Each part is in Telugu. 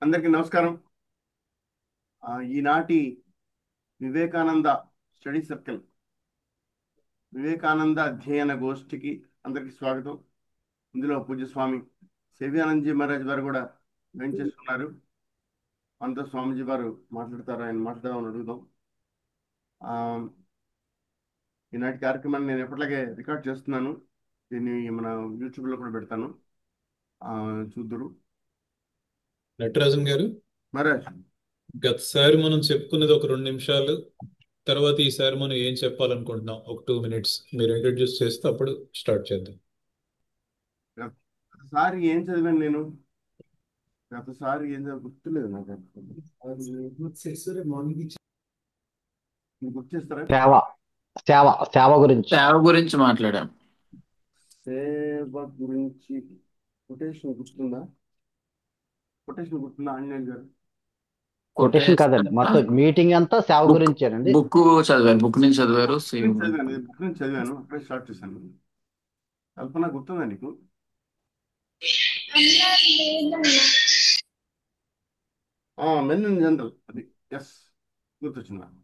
అందరికీ నమస్కారం. ఈనాటి వివేకానంద స్టడీ సర్కిల్ వివేకానంద అధ్యయన గోష్ఠికి అందరికీ స్వాగతం. ఇందులో పూజ్యస్వామి శివానందజీ మహారాజ్ గారు కూడా జాయిన్ చేస్తున్నారు. మనతో స్వామీజీ వారు మాట్లాడతారు, ఆయన మాట్లాడదామని అడుగుదాం. ఆ, ఈనాటి కార్యక్రమాన్ని నేను ఎప్పటిలాగే రికార్డ్ చేస్తున్నాను. దీన్ని మన యూట్యూబ్లో కూడా పెడతాను, చూద్దురు. నటరాజన్ గారు, మహారాజ్, గతసారి మనం చెప్పుకున్నది ఒక 2 నిమిషాలు. తర్వాత ఈసారి మనం ఏం చెప్పాలనుకుంటున్నాం ఒక 2 minutes మీరు ఇంట్రడ్యూస్ చేస్తే అప్పుడు స్టార్ట్ చేద్దాం. గతసారి ఏం చదివాను నేను? గతసారి ఏం గుర్తులేదు నాకు. గుర్తు చేస్తారా? సేవ సేవ సేవ గురించి సేవ గురించి మాట్లాడాం. సేవ గురించి కొటేషన్ గుర్తుందా? ఆంజనేయులు గారు కొటేషన్ కాదండి, మొత్తం మీటింగ్ అంతా సేవ గురించేనండి. బుక్ చదివారు, బుక్ నుంచి చదివారు. బుక్ నుంచి చదివాను, అప్పుడే స్టార్ట్ చేశాను. కల్పన గుర్తుందా నీకు? మెన్ ఇన్ జనరల్, అది ఎస్, గుర్తొచ్చింది నాకు.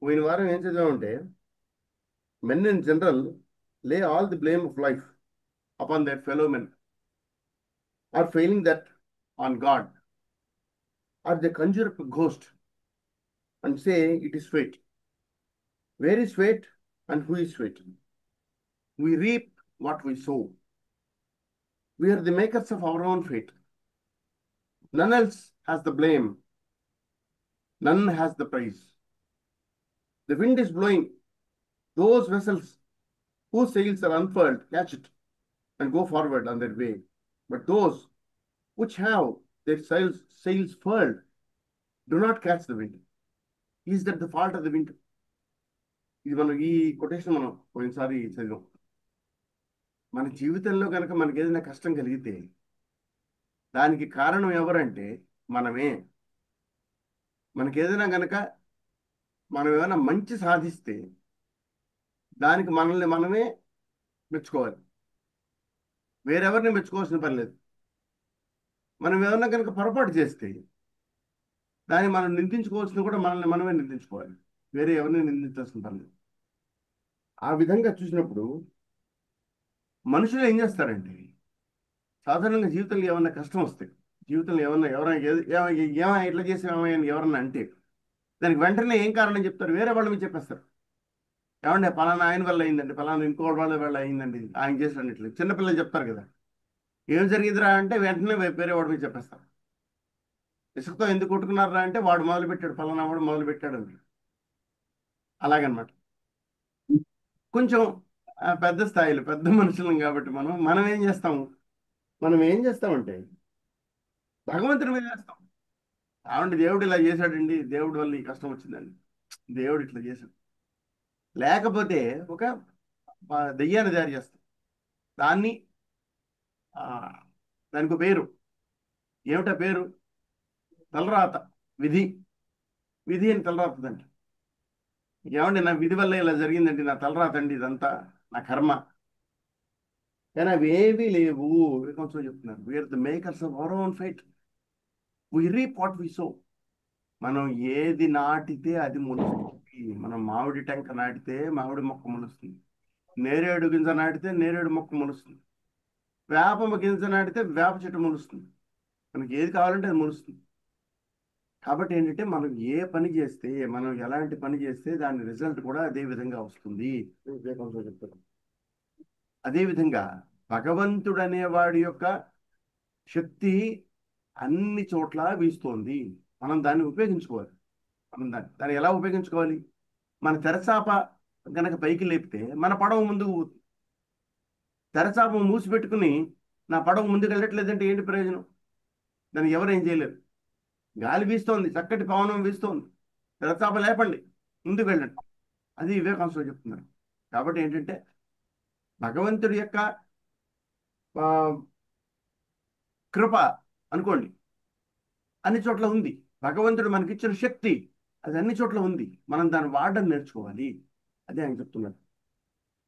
పోయిన వారం ఏం చదివామంటే, men in general lay all the blame of life upon their fellow men or failing that on God or they conjure up ghost and say it is fate. Where is fate and who is fate? We reap what we sow. We are the makers of our own fate. None else has the blame. None has the prize. The wind is blowing. Those vessels whose sails are unfurled catch it and go forward on their way. But those which have their sails furled do not catch the wind. Is that the fault of the wind? ఇది మనం ఈ కొటేషన్ మనం పోయినసారి చదివాం. మన జీవితంలో కనుక మనకి ఏదైనా కష్టం కలిగితే దానికి కారణం ఎవరంటే మనమే. మనకి ఏదైనా కనుక మనం ఏమైనా మంచి సాధిస్తే దానికి మనల్ని మనమే మెచ్చుకోవాలి, వేరెవరిని మెచ్చుకోవాల్సిన పని లేదు. మనం ఏమైనా కనుక పొరపాటు చేస్తే దాన్ని మనం నిందించుకోవాల్సింది కూడా మనల్ని మనమే నిందించుకోవాలి, వేరే ఎవరిని నిందించాల్సిన పని లేదు. ఆ విధంగా చూసినప్పుడు మనుషులు ఏం చేస్తారంటే, సాధారణంగా జీవితంలో ఏమన్నా కష్టం వస్తే, జీవితంలో ఏమైనా ఇట్లా చేసి ఏమైనా ఎవరన్నా అంటే దానికి వెంటనే ఏం కారణం చెప్తారు, వేరే వాళ్ళ మీద చెప్పేస్తారు. ఏమంటే పలానా ఆయన వల్ల అయిందండి, పలానా ఇంకో వాళ్ళ వల్ల అయిందండి, ఆయన చేశాడు. ఇట్లా చిన్నపిల్లలు చెప్తారు కదా, ఏం జరిగిందిరా అంటే వెంటనే వేరే వాడి మీద చెప్పేస్తారు. ఇసుకతో ఎందుకు కొట్టుకున్నారా అంటే వాడు మొదలు పెట్టాడు, పలానా వాడు మొదలు పెట్టాడు అని. అలాగనమాట. కొంచెం పెద్ద స్థాయిలో పెద్ద మనుషులం కాబట్టి మనం ఏం చేస్తామంటే భగవంతుడి మీద చేస్తాం. కాబట్టి దేవుడు ఇలా చేశాడండి, దేవుడి వల్ల ఈ కష్టం వచ్చిందండి, దేవుడు ఇట్లా చేశాడు. లేకపోతే ఒక దెయ్యాన్ని తయారు చేస్తాం. దాన్ని దానికి పేరు ఏమిటా పేరు? తలరాత, విధి. విధి అని తలరాతండి. ఏమండి నా విధి వల్ల ఇలా జరిగిందండి, నా తలరాత అండి, ఇదంతా నా కర్మ. కానీ అవి ఏవీ లేవు. కొంచెం చెప్తున్నారు, we are the makers of our own fate. We reap what we sow. మనం ఏది నాటితే అది మొలుస్తుంది. మనం మామిడి టెంక నాటితే మామిడి మొక్క మొలుస్తుంది, నేరేడు గింజ నాటితే నేరేడు మొక్క మొలుస్తుంది, వేప గింజ నాటితే వేప చెట్టు మొలుస్తుంది. మనకి ఏది కావాలంటే అది మొలుస్తుంది. కాబట్టి ఏంటంటే మనం ఏ పని చేస్తే, మనం ఎలాంటి పని చేస్తే దాని రిజల్ట్ కూడా అదే విధంగా వస్తుంది. చెప్తారు. అదేవిధంగా భగవంతుడు అనేవాడి యొక్క శక్తి అన్ని చోట్ల వీస్తోంది. మనం దాన్ని ఉపయోగించుకోవాలి. మనం దాన్ని ఎలా ఉపయోగించుకోవాలి? మన తెరచాప గనక పైకి లేపితే మన పడవ ముందుకు పోతుంది. తెరచాప మూసిపెట్టుకుని నా పడవ ముందుకు వెళ్ళట్లేదంటే ఏంటి ప్రయోజనం? దానికి ఎవరు ఏం చేయలేరు. గాలి వీస్తోంది, చక్కటి పవనం వీస్తోంది, తెరచాప లేపండి, ముందుకు వెళ్ళండి. అది వివేకానంద చెప్తున్నారు. కాబట్టి ఏంటంటే భగవంతుడి యొక్క కృప అనుకోండి అన్ని చోట్ల ఉంది. భగవంతుడు మనకిచ్చిన శక్తి అది అన్ని చోట్ల ఉంది. మనం దాన్ని వాడడం నేర్చుకోవాలి. అదే ఆయన చెప్తున్నారు.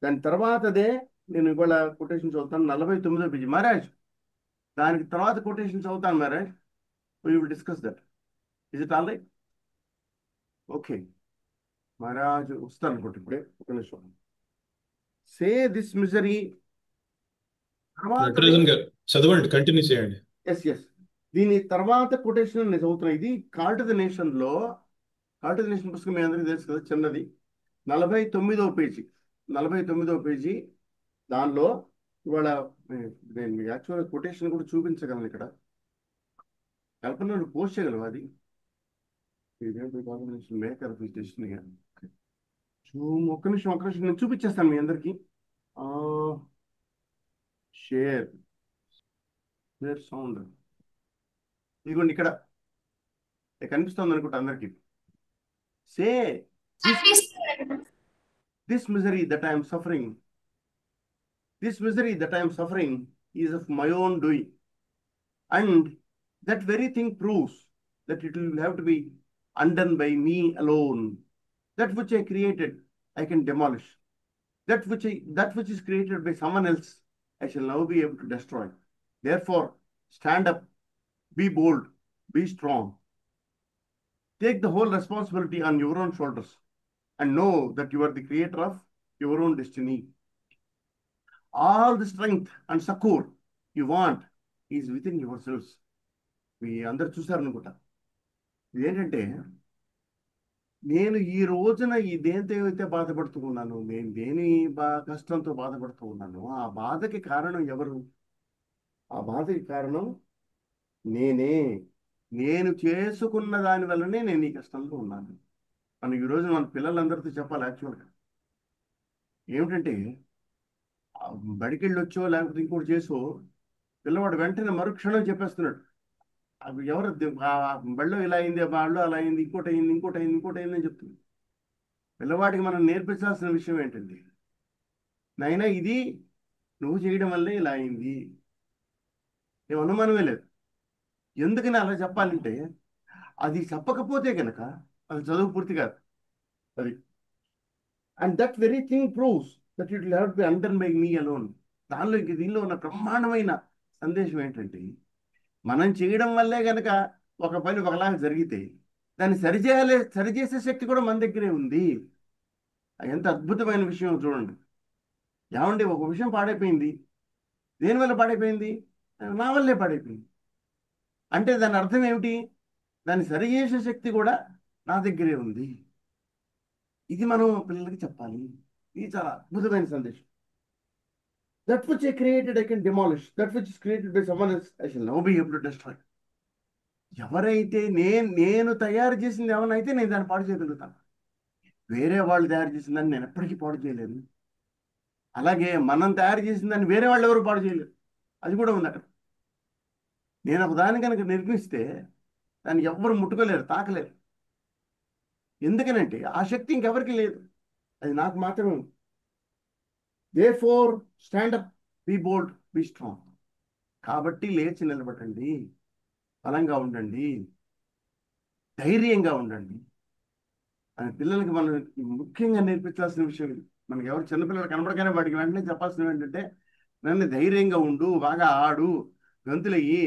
దాని తర్వాతదే నేను ఇవాళ కొటేషన్ చదువుతాను, 49వ పేజీ. మహారాజ్, దానికి తర్వాత కొటేషన్ చదువుతాను Maharaj. We will discuss that. Is it all right? Okay. Maharaj వస్తాను అనుకుంటే ఇప్పుడే ఒక నిమిషం. సే దిస్ మిజరీ తర్వాత నటరాజన్ గారు చదవండి, కంటిన్యూ చేయండి. ఎస్ దీని తర్వాత కొటేషన్ నేను చదువుతున్నా. ఇది కాల్ టు ద నేషన్ లో, కాల్ టు ద నేషన్ పుస్తకం మీ అందరికీ తెలుసు కదా, చిన్నది, 49వ పేజీ. 49వ పేజీ. దానిలో ఇవాళ నేను యాక్చువల్గా కొటేషన్ కూడా చూపించగలను ఇక్కడ. కల్పన నువ్వు పోస్ట్ చేయగలవు అది. Maker destiny. ఒక్క నిమిషం నేను చూపించేస్తాను మీ అందరికి. షేర్ సౌండ్ ఇదిగోండి ఇక్కడ కనిపిస్తుంది అనుకుంటా అందరికి. Say this misery that I'm suffering, this misery that I'm suffering is of my own doing, and that very thing proves that it will have to be undone by me alone. That which I created, I can demolish. That which is created by someone else, I shall now be able to destroy. Therefore, stand up, be bold, be strong. Take the whole responsibility on your own shoulders and know that you are the creator of your own destiny. All the strength and succor you want is within yourselves. మీ అందరు చూసారనుకుంటా. ఇదేంటంటే, నేను ఈ రోజున ఈ దేనితో అయితే బాధపడుతూ ఉన్నాను, నేను దేని కష్టంతో బాధపడుతూ ఉన్నాను, ఆ బాధకి కారణం ఎవరు? ఆ బాధకి కారణం నేనే. నేను చేసుకున్న దాని వల్లనే నేను ఈ కష్టంలో ఉన్నాను. మనం ఈరోజు మన పిల్లలందరితో చెప్పాలి యాక్చువల్గా. ఏమిటంటే, బడికెళ్ళి వచ్చో లేకపోతే ఇంకోటి చేసో పిల్లవాడు వెంటనే మరుక్షణం చెప్పేస్తున్నాడు. అవి ఎవరు బళ్ళో ఇలా అయింది, బాళ్ళో అలా అయింది, ఇంకోటి అయింది అని చెప్తుంది. పిల్లవాడికి మనం నేర్పించాల్సిన విషయం ఏంటండి, నాయనా ఇది నువ్వు చేయడం వల్లే ఇలా అయింది, ఏం అనుమానమే లేదు. ఎందుకని అలా చెప్పాలంటే, అది చెప్పకపోతే కనుక అది చదువు పూర్తి కాదు. అది and that very thing proves that it will have to be అండర్న్ బై మీ అలోన్. దీనిలో ఉన్న బ్రహ్మాండమైన సందేశం ఏంటంటే, మనం చేయడం వల్లే కనుక ఒక పని ఒకలాగా జరిగితే దాన్ని సరిచేసే శక్తి కూడా మన దగ్గరే ఉంది. ఎంత అద్భుతమైన విషయం చూడండి. ఏమండి, ఒక విషయం పాడైపోయింది, దేనివల్ల పాడైపోయింది? నా వల్లే పాడైపోయింది అంటే దాని అర్థం ఏమిటి? దాన్ని సరిచేసే శక్తి కూడా నా దగ్గరే ఉంది. ఇది మనం పిల్లలకి చెప్పాలి. ఇది చాలా అద్భుతమైన సందేశం. That which I created, I can demolish. That which is created by someone else, I shall now be able to destroy. ఎవరైతే నేను తయారు చేసింది ఎవరైతే నేను దాన్ని పాడు చేయగలుగుతాను. వేరే వాళ్ళు తయారు చేసిన దాన్ని నేను ఎప్పటికీ పాడు చేయలేను. అలాగే మనం తయారు చేసిన దాన్ని వేరే వాళ్ళు ఎవరు పాడు చేయలేరు. అది కూడా ఉంది అక్కడ. నేను ఒక దాన్ని కనుక నిర్మిస్తే దాన్ని ఎవ్వరు ముట్టుకోలేరు, తాకలేరు. ఎందుకనంటే ఆ శక్తి ఇంకెవరికి లేదు, అది నాకు మాత్రమే ఉంది. Therefore, stand up, be bold, be strong. కాబట్టి లేచి నిలబడండి, బలంగా ఉండండి, ధైర్యంగా ఉండండి అని పిల్లలకి మనం ముఖ్యంగా నేర్పించాల్సిన విషయం ఇది. మనకి ఎవరు చిన్నపిల్లలు కనబడగానే వాడికి వెంటనే చెప్పాల్సిన ఏంటంటే, నన్ను ధైర్యంగా ఉండు, బాగా ఆడు, గంతులయ్యి,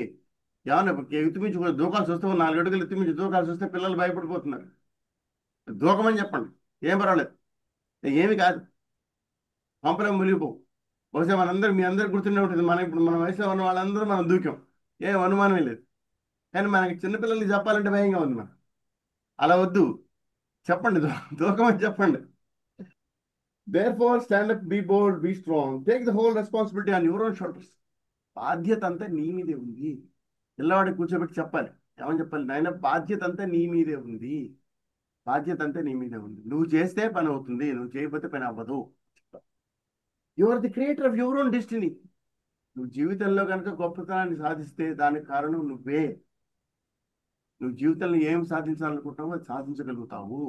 ఏమన్నా ఎత్తుమించి దూకాల్సి వస్తే 4 అడుగులు ఎత్తుమించి దూకాల్సి వస్తే పిల్లలు భయపడిపోతున్నారు. దూకమని చెప్పండి, ఏం పర్వాలేదు, ఏమి కాదు, పంపరం మునిగిపోవు. బహుశా మీ అందరికి గుర్తుండే ఉంటుంది, ఇప్పుడు మన వయసులో ఉన్న వాళ్ళందరూ మనం దూకాం, ఏం అనుమానమే లేదు. కానీ మనకి చిన్నపిల్లలకి చెప్పాలంటే భయంగా ఉంది. మనం అలా వద్దు, చెప్పండి, దూకమని చెప్పండి. Therefore, stand up, be bold, be strong. Take the whole responsibility on your own shoulders. బాధ్యత అంతా నీ మీదే ఉంది. పిల్లవాడికి కూర్చోబెట్టి చెప్పాలి. ఏమని చెప్పాలి? నాయన, బాధ్యత అంతా నీ మీదే ఉంది, బాధ్యత అంతా నీ మీదే ఉంది. నువ్వు చేస్తే పని అవుతుంది, నువ్వు చేయకపోతే పని అవ్వదు. You are the creator of your own destiny. నువ్వు జీవితంలో కనుక గొప్పతనాన్ని సాధిస్తే దానికి కారణం నువ్వే. నువ్వు జీవితంలో ఏం సాధించాలనుకుంటావో అది సాధించగలుగుతావు.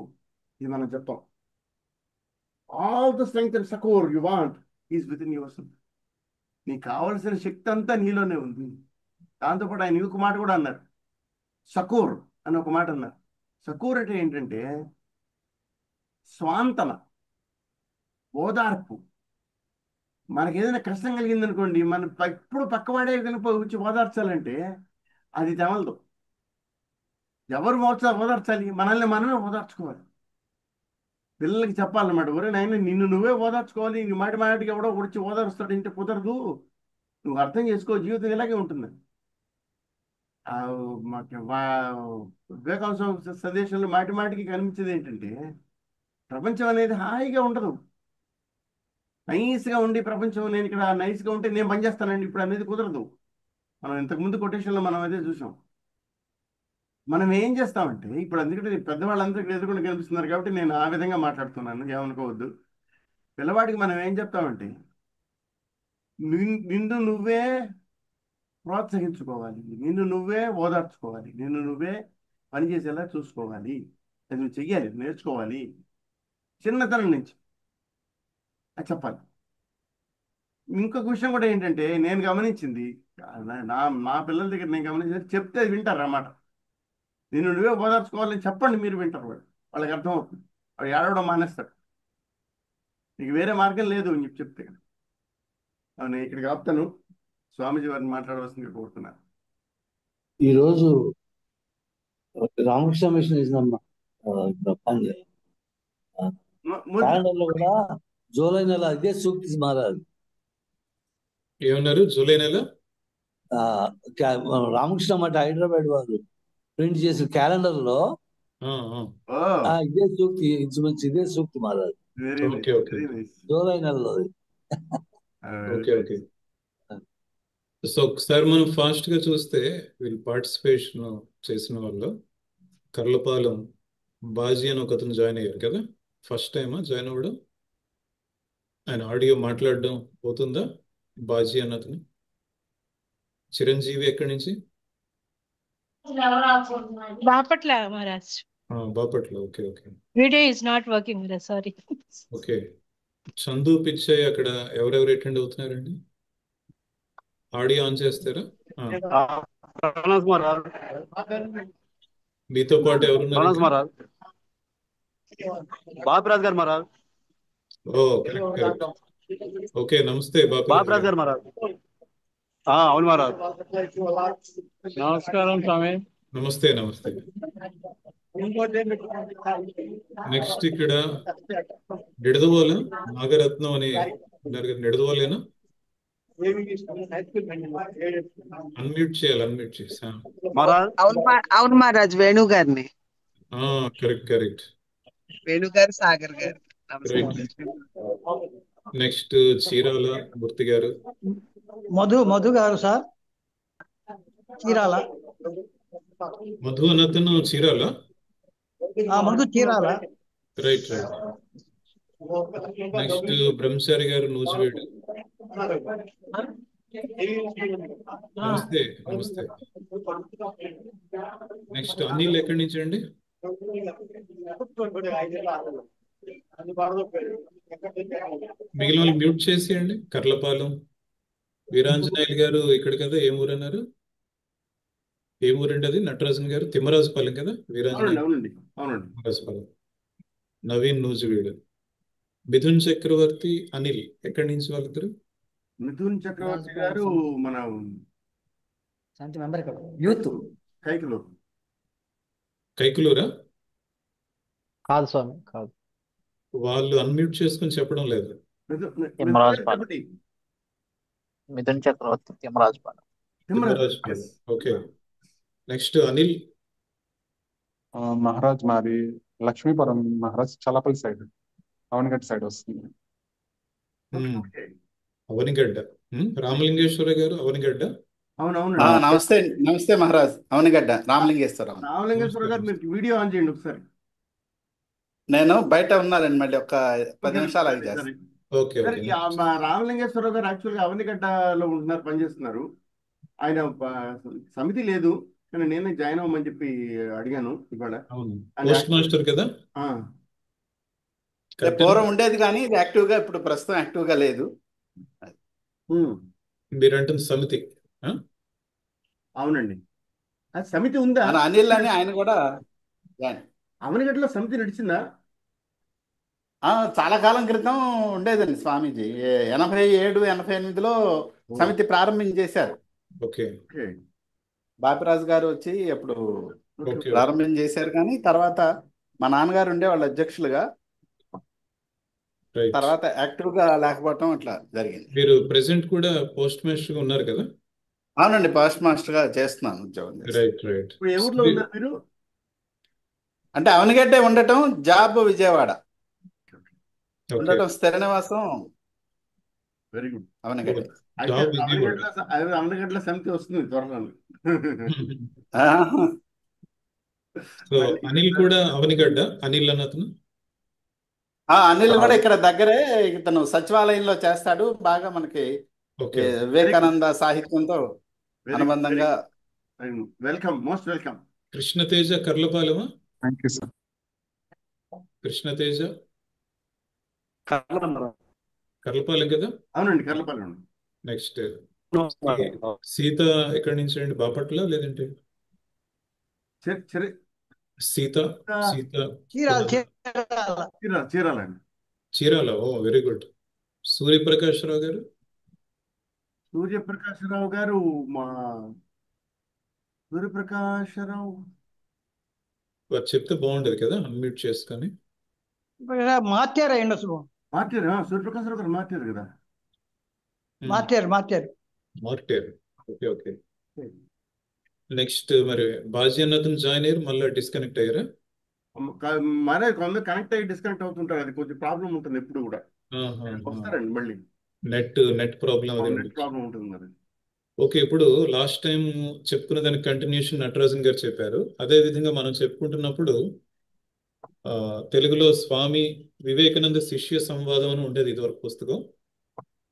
ఇది మనం చెప్తాం. All the strength and succour you want is within yourself. నీకు కావలసిన శక్తి అంతా నీలోనే ఉంది. దాంతోపాటు ఆయన ఇంకొక మాట కూడా అన్నారు, సకోర్ అని ఒక మాట అన్నారు. సకోర్ అంటే ఏంటంటే స్వాంతన, ఓదార్పు. మనకి ఏదైనా కష్టం కలిగింది అనుకోండి, మనం ఎప్పుడు పక్కవాడే కనుక వచ్చి ఓదార్చాలంటే అది తెమలదు. ఎవరు ఓదార్చాలి? మనల్ని మనమే ఓదార్చుకోవాలి. పిల్లలకి చెప్పాలన్నమాట, ఒరే నాయన నిన్ను నువ్వే ఓదార్చుకోవాలి. నీ మాటి మాటికి ఎవడో వచ్చి ఓదారుస్తాడు అంటే కుదరదు. నువ్వు అర్థం చేసుకో, జీవితం ఇలాగే ఉంటుంది. ఆ, వివేకానంద సందేశంలో మాటి మాటికి కనిపించేది ఏంటంటే, ప్రపంచం అనేది హాయిగా ఉండదు. నైస్గా ఉండి ప్రపంచం నేను ఇక్కడ నైస్గా ఉంటే నేను పనిచేస్తానండి ఇప్పుడు అనేది కుదరదు. మనం ఇంతకుముందు కొటేషన్లో మనం అదే చూసాం. మనం ఏం చేస్తామంటే ఇప్పుడు, అందుకంటే పెద్దవాళ్ళందరికీ ఎదురుకుండా కనిపిస్తున్నారు కాబట్టి నేను ఆ విధంగా మాట్లాడుతున్నాను, ఏమనుకోవద్దు. పిల్లవాడికి మనం ఏం చెప్తామంటే, నిన్ను నువ్వే ప్రోత్సహించుకోవాలి, నిన్ను నువ్వే ఓదార్చుకోవాలి, నిన్ను నువ్వే పనిచేసేలా చూసుకోవాలి. అది నువ్వు చెయ్యాలి, నేర్చుకోవాలి చిన్నతనం నుంచి, అది చెప్పాలి. ఇంకొక విషయం కూడా ఏంటంటే, నేను గమనించింది, నా మా పిల్లల దగ్గర నేను గమనించింది, చెప్తే అది వింటారు అన్నమాట. నిన్ను నువ్వే ఓదార్చుకోవాలని చెప్పండి, మీరు వింటారు. వాళ్ళకి అర్థమవుతుంది. వాడు ఏడవడం మానేస్తాడు. నీకు వేరే మార్గం లేదు అని చెప్తే. నేను ఇక్కడికి ఆపుతాను. స్వామీజీ వారిని మాట్లాడవలసిందిగా కోరుతున్నాను. ఈరోజు రామకృష్ణ మిషన్ ఇస్తుందమ్మా క్యాలెండర్ లో కూడా జూలై నెల ఇదే సూక్తి మారాలి. ఏమన్నారు? జూలై నెల రామకృష్ణ మఠ హైదరాబాద్ వారు ప్రింట్ చేసిన క్యాలెండర్ లో ఇదే సూక్తి, ఇంచుమించు ఇదే సూక్తి మారాలి జూలై నెలలో. Okay okay. సో ఒకసారి మనం ఫాస్ట్ గా చూస్తే, వీళ్ళు పార్టిసిపేషన్ చేసిన వాళ్ళు కర్లపాలెం బాజీ అని ఒక అతను జాయిన్ అయ్యారు కదా, ఫస్ట్ టైమా జాయిన్ అవ్వడం? ఆయన ఆడియో మాట్లాడడం పోతుందా? బాజీ అన్న అతను. చిరంజీవి ఎక్కడి నుంచి? Bapatla Maharaj. Bapatla. Okay okay. Video is not working Maharaj, sorry. Okay. Chandu Pichaiah అక్కడ ఎవరెవరు అటెండ్ అవుతున్నారండి? ఆడియో ఆన్ చేస్తారా? మీతో పాటు ఎవరున్నారు? బాపిరాజ్ గారు మహారాజ్. ఓ కరెక్ట్ కరెక్ట్. ఓకే, నమస్తే బాపిరాజ్ గారు మహారాజ్. అవును మహారాజ్. నమస్కారం స్వామి. నమస్తే నమస్తే. నెక్స్ట్ ఇక్కడ నిడదవోలు నాగరత్నం అని ఉన్నారు కదా, నిడదవోలేనా? అన్మ్యూట్ చేయాలి, అన్మ్యూట్ చేసి. అవును మహారాజ్, వేణు గారిని. Correct correct. వేణు గారు, సాగర్ గారు. నెక్స్ట్ చీరాల మూర్తి గారు. మధు గారు సార్, చీరాల. మధు అన్నతను Chirala. Madhu Chirala. Right right. Next Brahmachari గారు నూజివేడు. నమస్తే నమస్తే. నెక్స్ట్ అనిల్ ఎక్కడి నుంచి అండి? మిగిలిన వాళ్ళు మ్యూట్ చేసేయండి. కర్లపాలెం వీరాంజనేయులు గారు ఇక్కడ కదా, ఏం ఊరు అన్నారు? ఏం ఊరండి అది? నటరాజన్ గారు తిమ్మరాజుపాలెం కదా, తిమ్మరాజుపాలెం. నవీన్ నూజివీడు. మిథున్ చక్రవర్తి, అనిల్ ఎక్కడి నుంచి వాళ్ళిద్దరు? మిథున్ చక్రవర్తి గారు మన యూత్ కైకులూరా? కాదు స్వామి, కాదు. వాళ్ళు అన్మ్యూట్ చేసుకుని చెప్పడం లేదు. మిథున్ చక్రవర్తి తిమ్మరాజుపాలెం. ఓకే. నెక్స్ట్ అనిల్. మహారాజ్ మాది లక్ష్మీపురం మహారాజ్, చల్లపల్లి సైడ్, అవనిగడ్డ సైడ్ వస్తుంది. అవనిగడ్డ. రామలింగేశ్వర గారు అవనిగడ్డ. అవునవును. నమస్తే నమస్తే మహారాజ్, అవనిగడ్డ రామలింగేశ్వరం. రామలింగేశ్వర గారు మీరు వీడియో ఆన్ చేయండి ఒకసారి. నేను బయట ఉన్నానండి, మళ్ళీ ఒక 10 నిమిషాలు ఆగి చేస్తాను. రామలింగేశ్వర గారు యాక్చువల్గా అవనిగడ్డలో ఉంటున్నారు, పనిచేస్తున్నారు. ఆయన సమితి లేదు, కానీ నేనే జాయిన్ అవ్వమని చెప్పి అడిగాను ఇవాళ. పోస్ట్ మాస్టర్ కదా. పూర్వం ఉండేది కానీ ఇది యాక్టివ్ గా ఇప్పుడు ప్రస్తుతం యాక్టివ్ గా లేదు. మీరంటుంది సమితి. అవునండి, అది సమితి ఉందా? అనిల్ అని ఆయన కూడా అవనిగడ్డలో సమితి నడిచిందా? చాలా కాలం క్రితం ఉండేదండి స్వామీజీ. 87, 88లో సమితి ప్రారంభించేశారు. ఓకే. బాపిరాజు గారు వచ్చి అప్పుడు ఓకే ఓకే ప్రారంభం చేశారు, కానీ తర్వాత మా నాన్నగారు ఉండే వాళ్ళ అధ్యక్షులుగా, రైట్. తర్వాత యాక్టివ్ గా లేకపోవటం అట్లా జరిగింది. మీరు ప్రెసెంట్ కూడా పోస్ట్ మాస్టర్ గా ఉన్నారు కదా? అవునండి, పోస్ట్ మాస్టర్ గా చేస్తున్నాను, ఉద్యోగం చేస్తున్నాను. Right right. ఇప్పుడు ఏ ఊర్లో ఉన్నారు మీరు? అంటే అవనిగడ్డే ఉండటం, జాబ్ విజయవాడ ఓకే. ఉండటం, స్థిర నివాసం వెరీ గుడ్. అవనిగడ్డే. అయితే జాబ్ విజయవాడ. అవనగడ్ల సమితి వస్తుంది త్వరలో. సో అనిల్ కూడా అవనిగడ్డ, అనిల్ అన్న అతను. అనిల్ కూడా ఇక్కడ దగ్గరే, ఇతను సచివాలయంలో చేస్తాడు. బాగా మనకి ఓకే వివేకానంద సాహిత్యంతో వెరీ అనుబంధంగా. Welcome, most welcome. కృష్ణతేజ కర్లపాలెమా? Thank you sir. Krishnateja Karlapalem కదా? అవునండి, కర్లపాలెం. నెక్స్ట్ సీత ఎక్కడి నుంచి అండి? బాపట్ల లేదంటే సీత? సీత చీరాల చీరాలండి. చీరాల. ఓ వెరీ గుడ్. సూర్యప్రకాశ్రావు గారు? సూర్యప్రకాశరావు గారు మా సూర్యప్రకాశరావు వారు చెప్తే బాగుండేది కదా, అన్మ్యూట్ చేసుకొని. మార్చారు అయ్యండి, మార్చారు. సూర్యప్రకాశరావు గారు మార్చారు కదా. మార్చారు. మార్టేర్. Okay okay. నెక్స్ట్ మరి బాజీ అన్నతను జాయిన్ అయ్యారు, మళ్ళీ డిస్కనెక్ట్ అయ్యారా? మరే కొందరు కనెక్ట్ అయ్యి డిస్కనెక్ట్ అవుతుంటారు. అది కొంచెం ప్రాబ్లం ఉంటుంది ఎప్పుడు కూడా. వస్తారండి మళ్ళీ. నెట్ ప్రాబ్లం అదే నెట్ ప్రాబ్లం ఉంటుంది మరి. ఓకే. ఇప్పుడు లాస్ట్ టైం చెప్పుకున్న దానికి కంటిన్యూషన్ నటరాజన్ గారు చెప్పారు. అదే విధంగా మనం చెప్పుకుంటున్నప్పుడు తెలుగులో స్వామి వివేకానంద శిష్య సంవాదం అని ఉండేది ఇదివరకు పుస్తకం.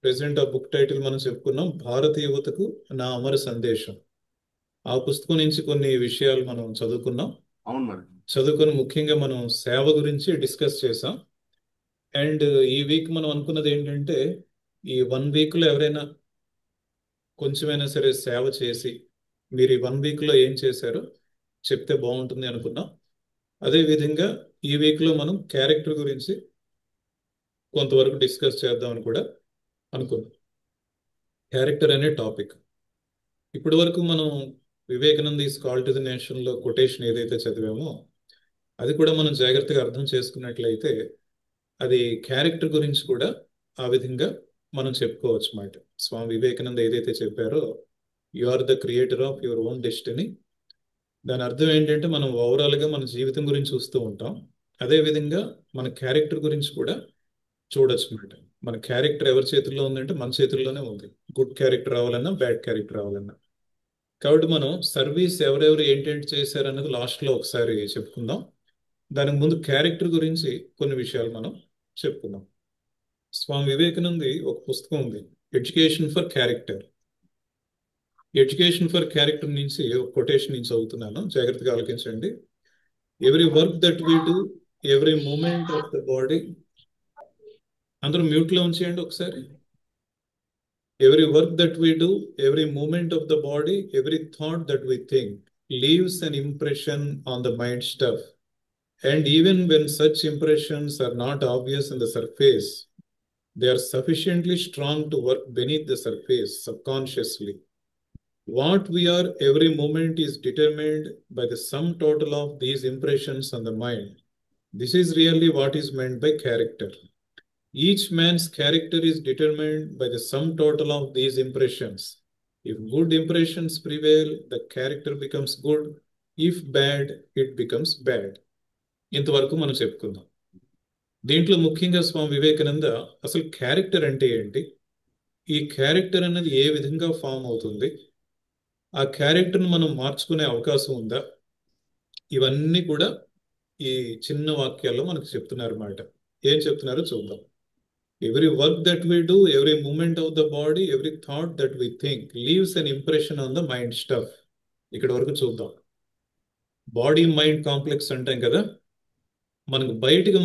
ప్రెసెంట్ ఆ బుక్ టైటిల్ మనం చెప్పుకున్నాం, భారతీయ యువతకు నా అమర సందేశం. ఆ పుస్తకం నుంచి కొన్ని విషయాలు మనం చదువుకున్నాం. అవును మరి. చదువుకొని ముఖ్యంగా మనం సేవ గురించి డిస్కస్ చేసాం. అండ్ ఈ వీక్ మనం అనుకున్నది ఏంటంటే, ఈ 1 week లో ఎవరైనా కొంచెమైనా సరే సేవ చేసి మీరు ఈ 1 week లో ఏం చేశారో చెప్తే బాగుంటుంది అనుకున్నాం. అదేవిధంగా ఈ వీక్లో మనం క్యారెక్టర్ గురించి కొంతవరకు డిస్కస్ చేద్దామని కూడా అనుకున్నాం. క్యారెక్టర్ అనే టాపిక్. ఇప్పటి వరకు మనం Vivekananda is call to the నేషన్లో కొటేషన్ ఏదైతే చదివామో అది కూడా మనం జాగ్రత్తగా అర్థం చేసుకున్నట్లయితే అది క్యారెక్టర్ గురించి కూడా ఆ విధంగా మనం చెప్పుకోవచ్చు అన్నమాట. స్వామి వివేకానంద ఏదైతే చెప్పారో, you are the creator of your own destiny. దాని అర్థం ఏంటంటే మనం ఓవరాల్గా మన జీవితం గురించి చూస్తూ ఉంటాం. అదేవిధంగా మన క్యారెక్టర్ గురించి కూడా చూడొచ్చు అన్నమాట. మన క్యారెక్టర్ ఎవరి చేతుల్లో ఉందంటే మన చేతుల్లోనే ఉంది. గుడ్ క్యారెక్టర్ రావాలన్నా, బ్యాడ్ క్యారెక్టర్ రావాలన్నా. కాబట్టి మనం సర్వీస్ ఎవరెవరు ఏంటేంటి చేశారన్నది లాస్ట్లో ఒకసారి చెప్పుకుందాం. దానికి ముందు క్యారెక్టర్ గురించి కొన్ని విషయాలు మనం చెప్పుకుందాం. స్వామి వివేకానంది ఒక పుస్తకం ఉంది, education for character. Education for character నుంచి ఒక కొటేషన్ నుంచి చదువుతున్నాను, జాగ్రత్తగా ఆలోచించండి. Every work that we do, every moment of the body. అందరూ మ్యూట్లో ఉంచేయండి ఒకసారి. Every work that we do, every moment of the body, every thought that we think leaves an impression on the mind stuff. And even when such impressions are not obvious in the surface, they are sufficiently strong to work beneath the surface subconsciously. What we are every moment is determined by the sum total of these impressions on the mind. This is really what is meant by character. Each man's character is determined by the sum total of these impressions. If good impressions prevail, the character becomes good. If bad, it becomes bad. ఇంతవరకు మనం చెప్పుకుందాం. దీంట్లో ముఖ్యంగా స్వామి వివేకానంద అసలు క్యారెక్టర్ అంటే ఏంటి, ఈ క్యారెక్టర్ అనేది ఏ విధంగా ఫామ్ అవుతుంది, ఆ క్యారెక్టర్ని మనం మార్చుకునే అవకాశం ఉందా, ఇవన్నీ కూడా ఈ చిన్న వాక్యాల్లో మనకు చెప్తున్నారు అన్నమాట. ఏం చెప్తున్నారో చూద్దాం. Every work that we do, every moment of the body, every thought that we think leaves an impression on the mind stuff. ఇక్కడ వరకు చూద్దాం. బాడీ మైండ్ కాంప్లెక్స్ అంటాం కదా. మనకు బయటికి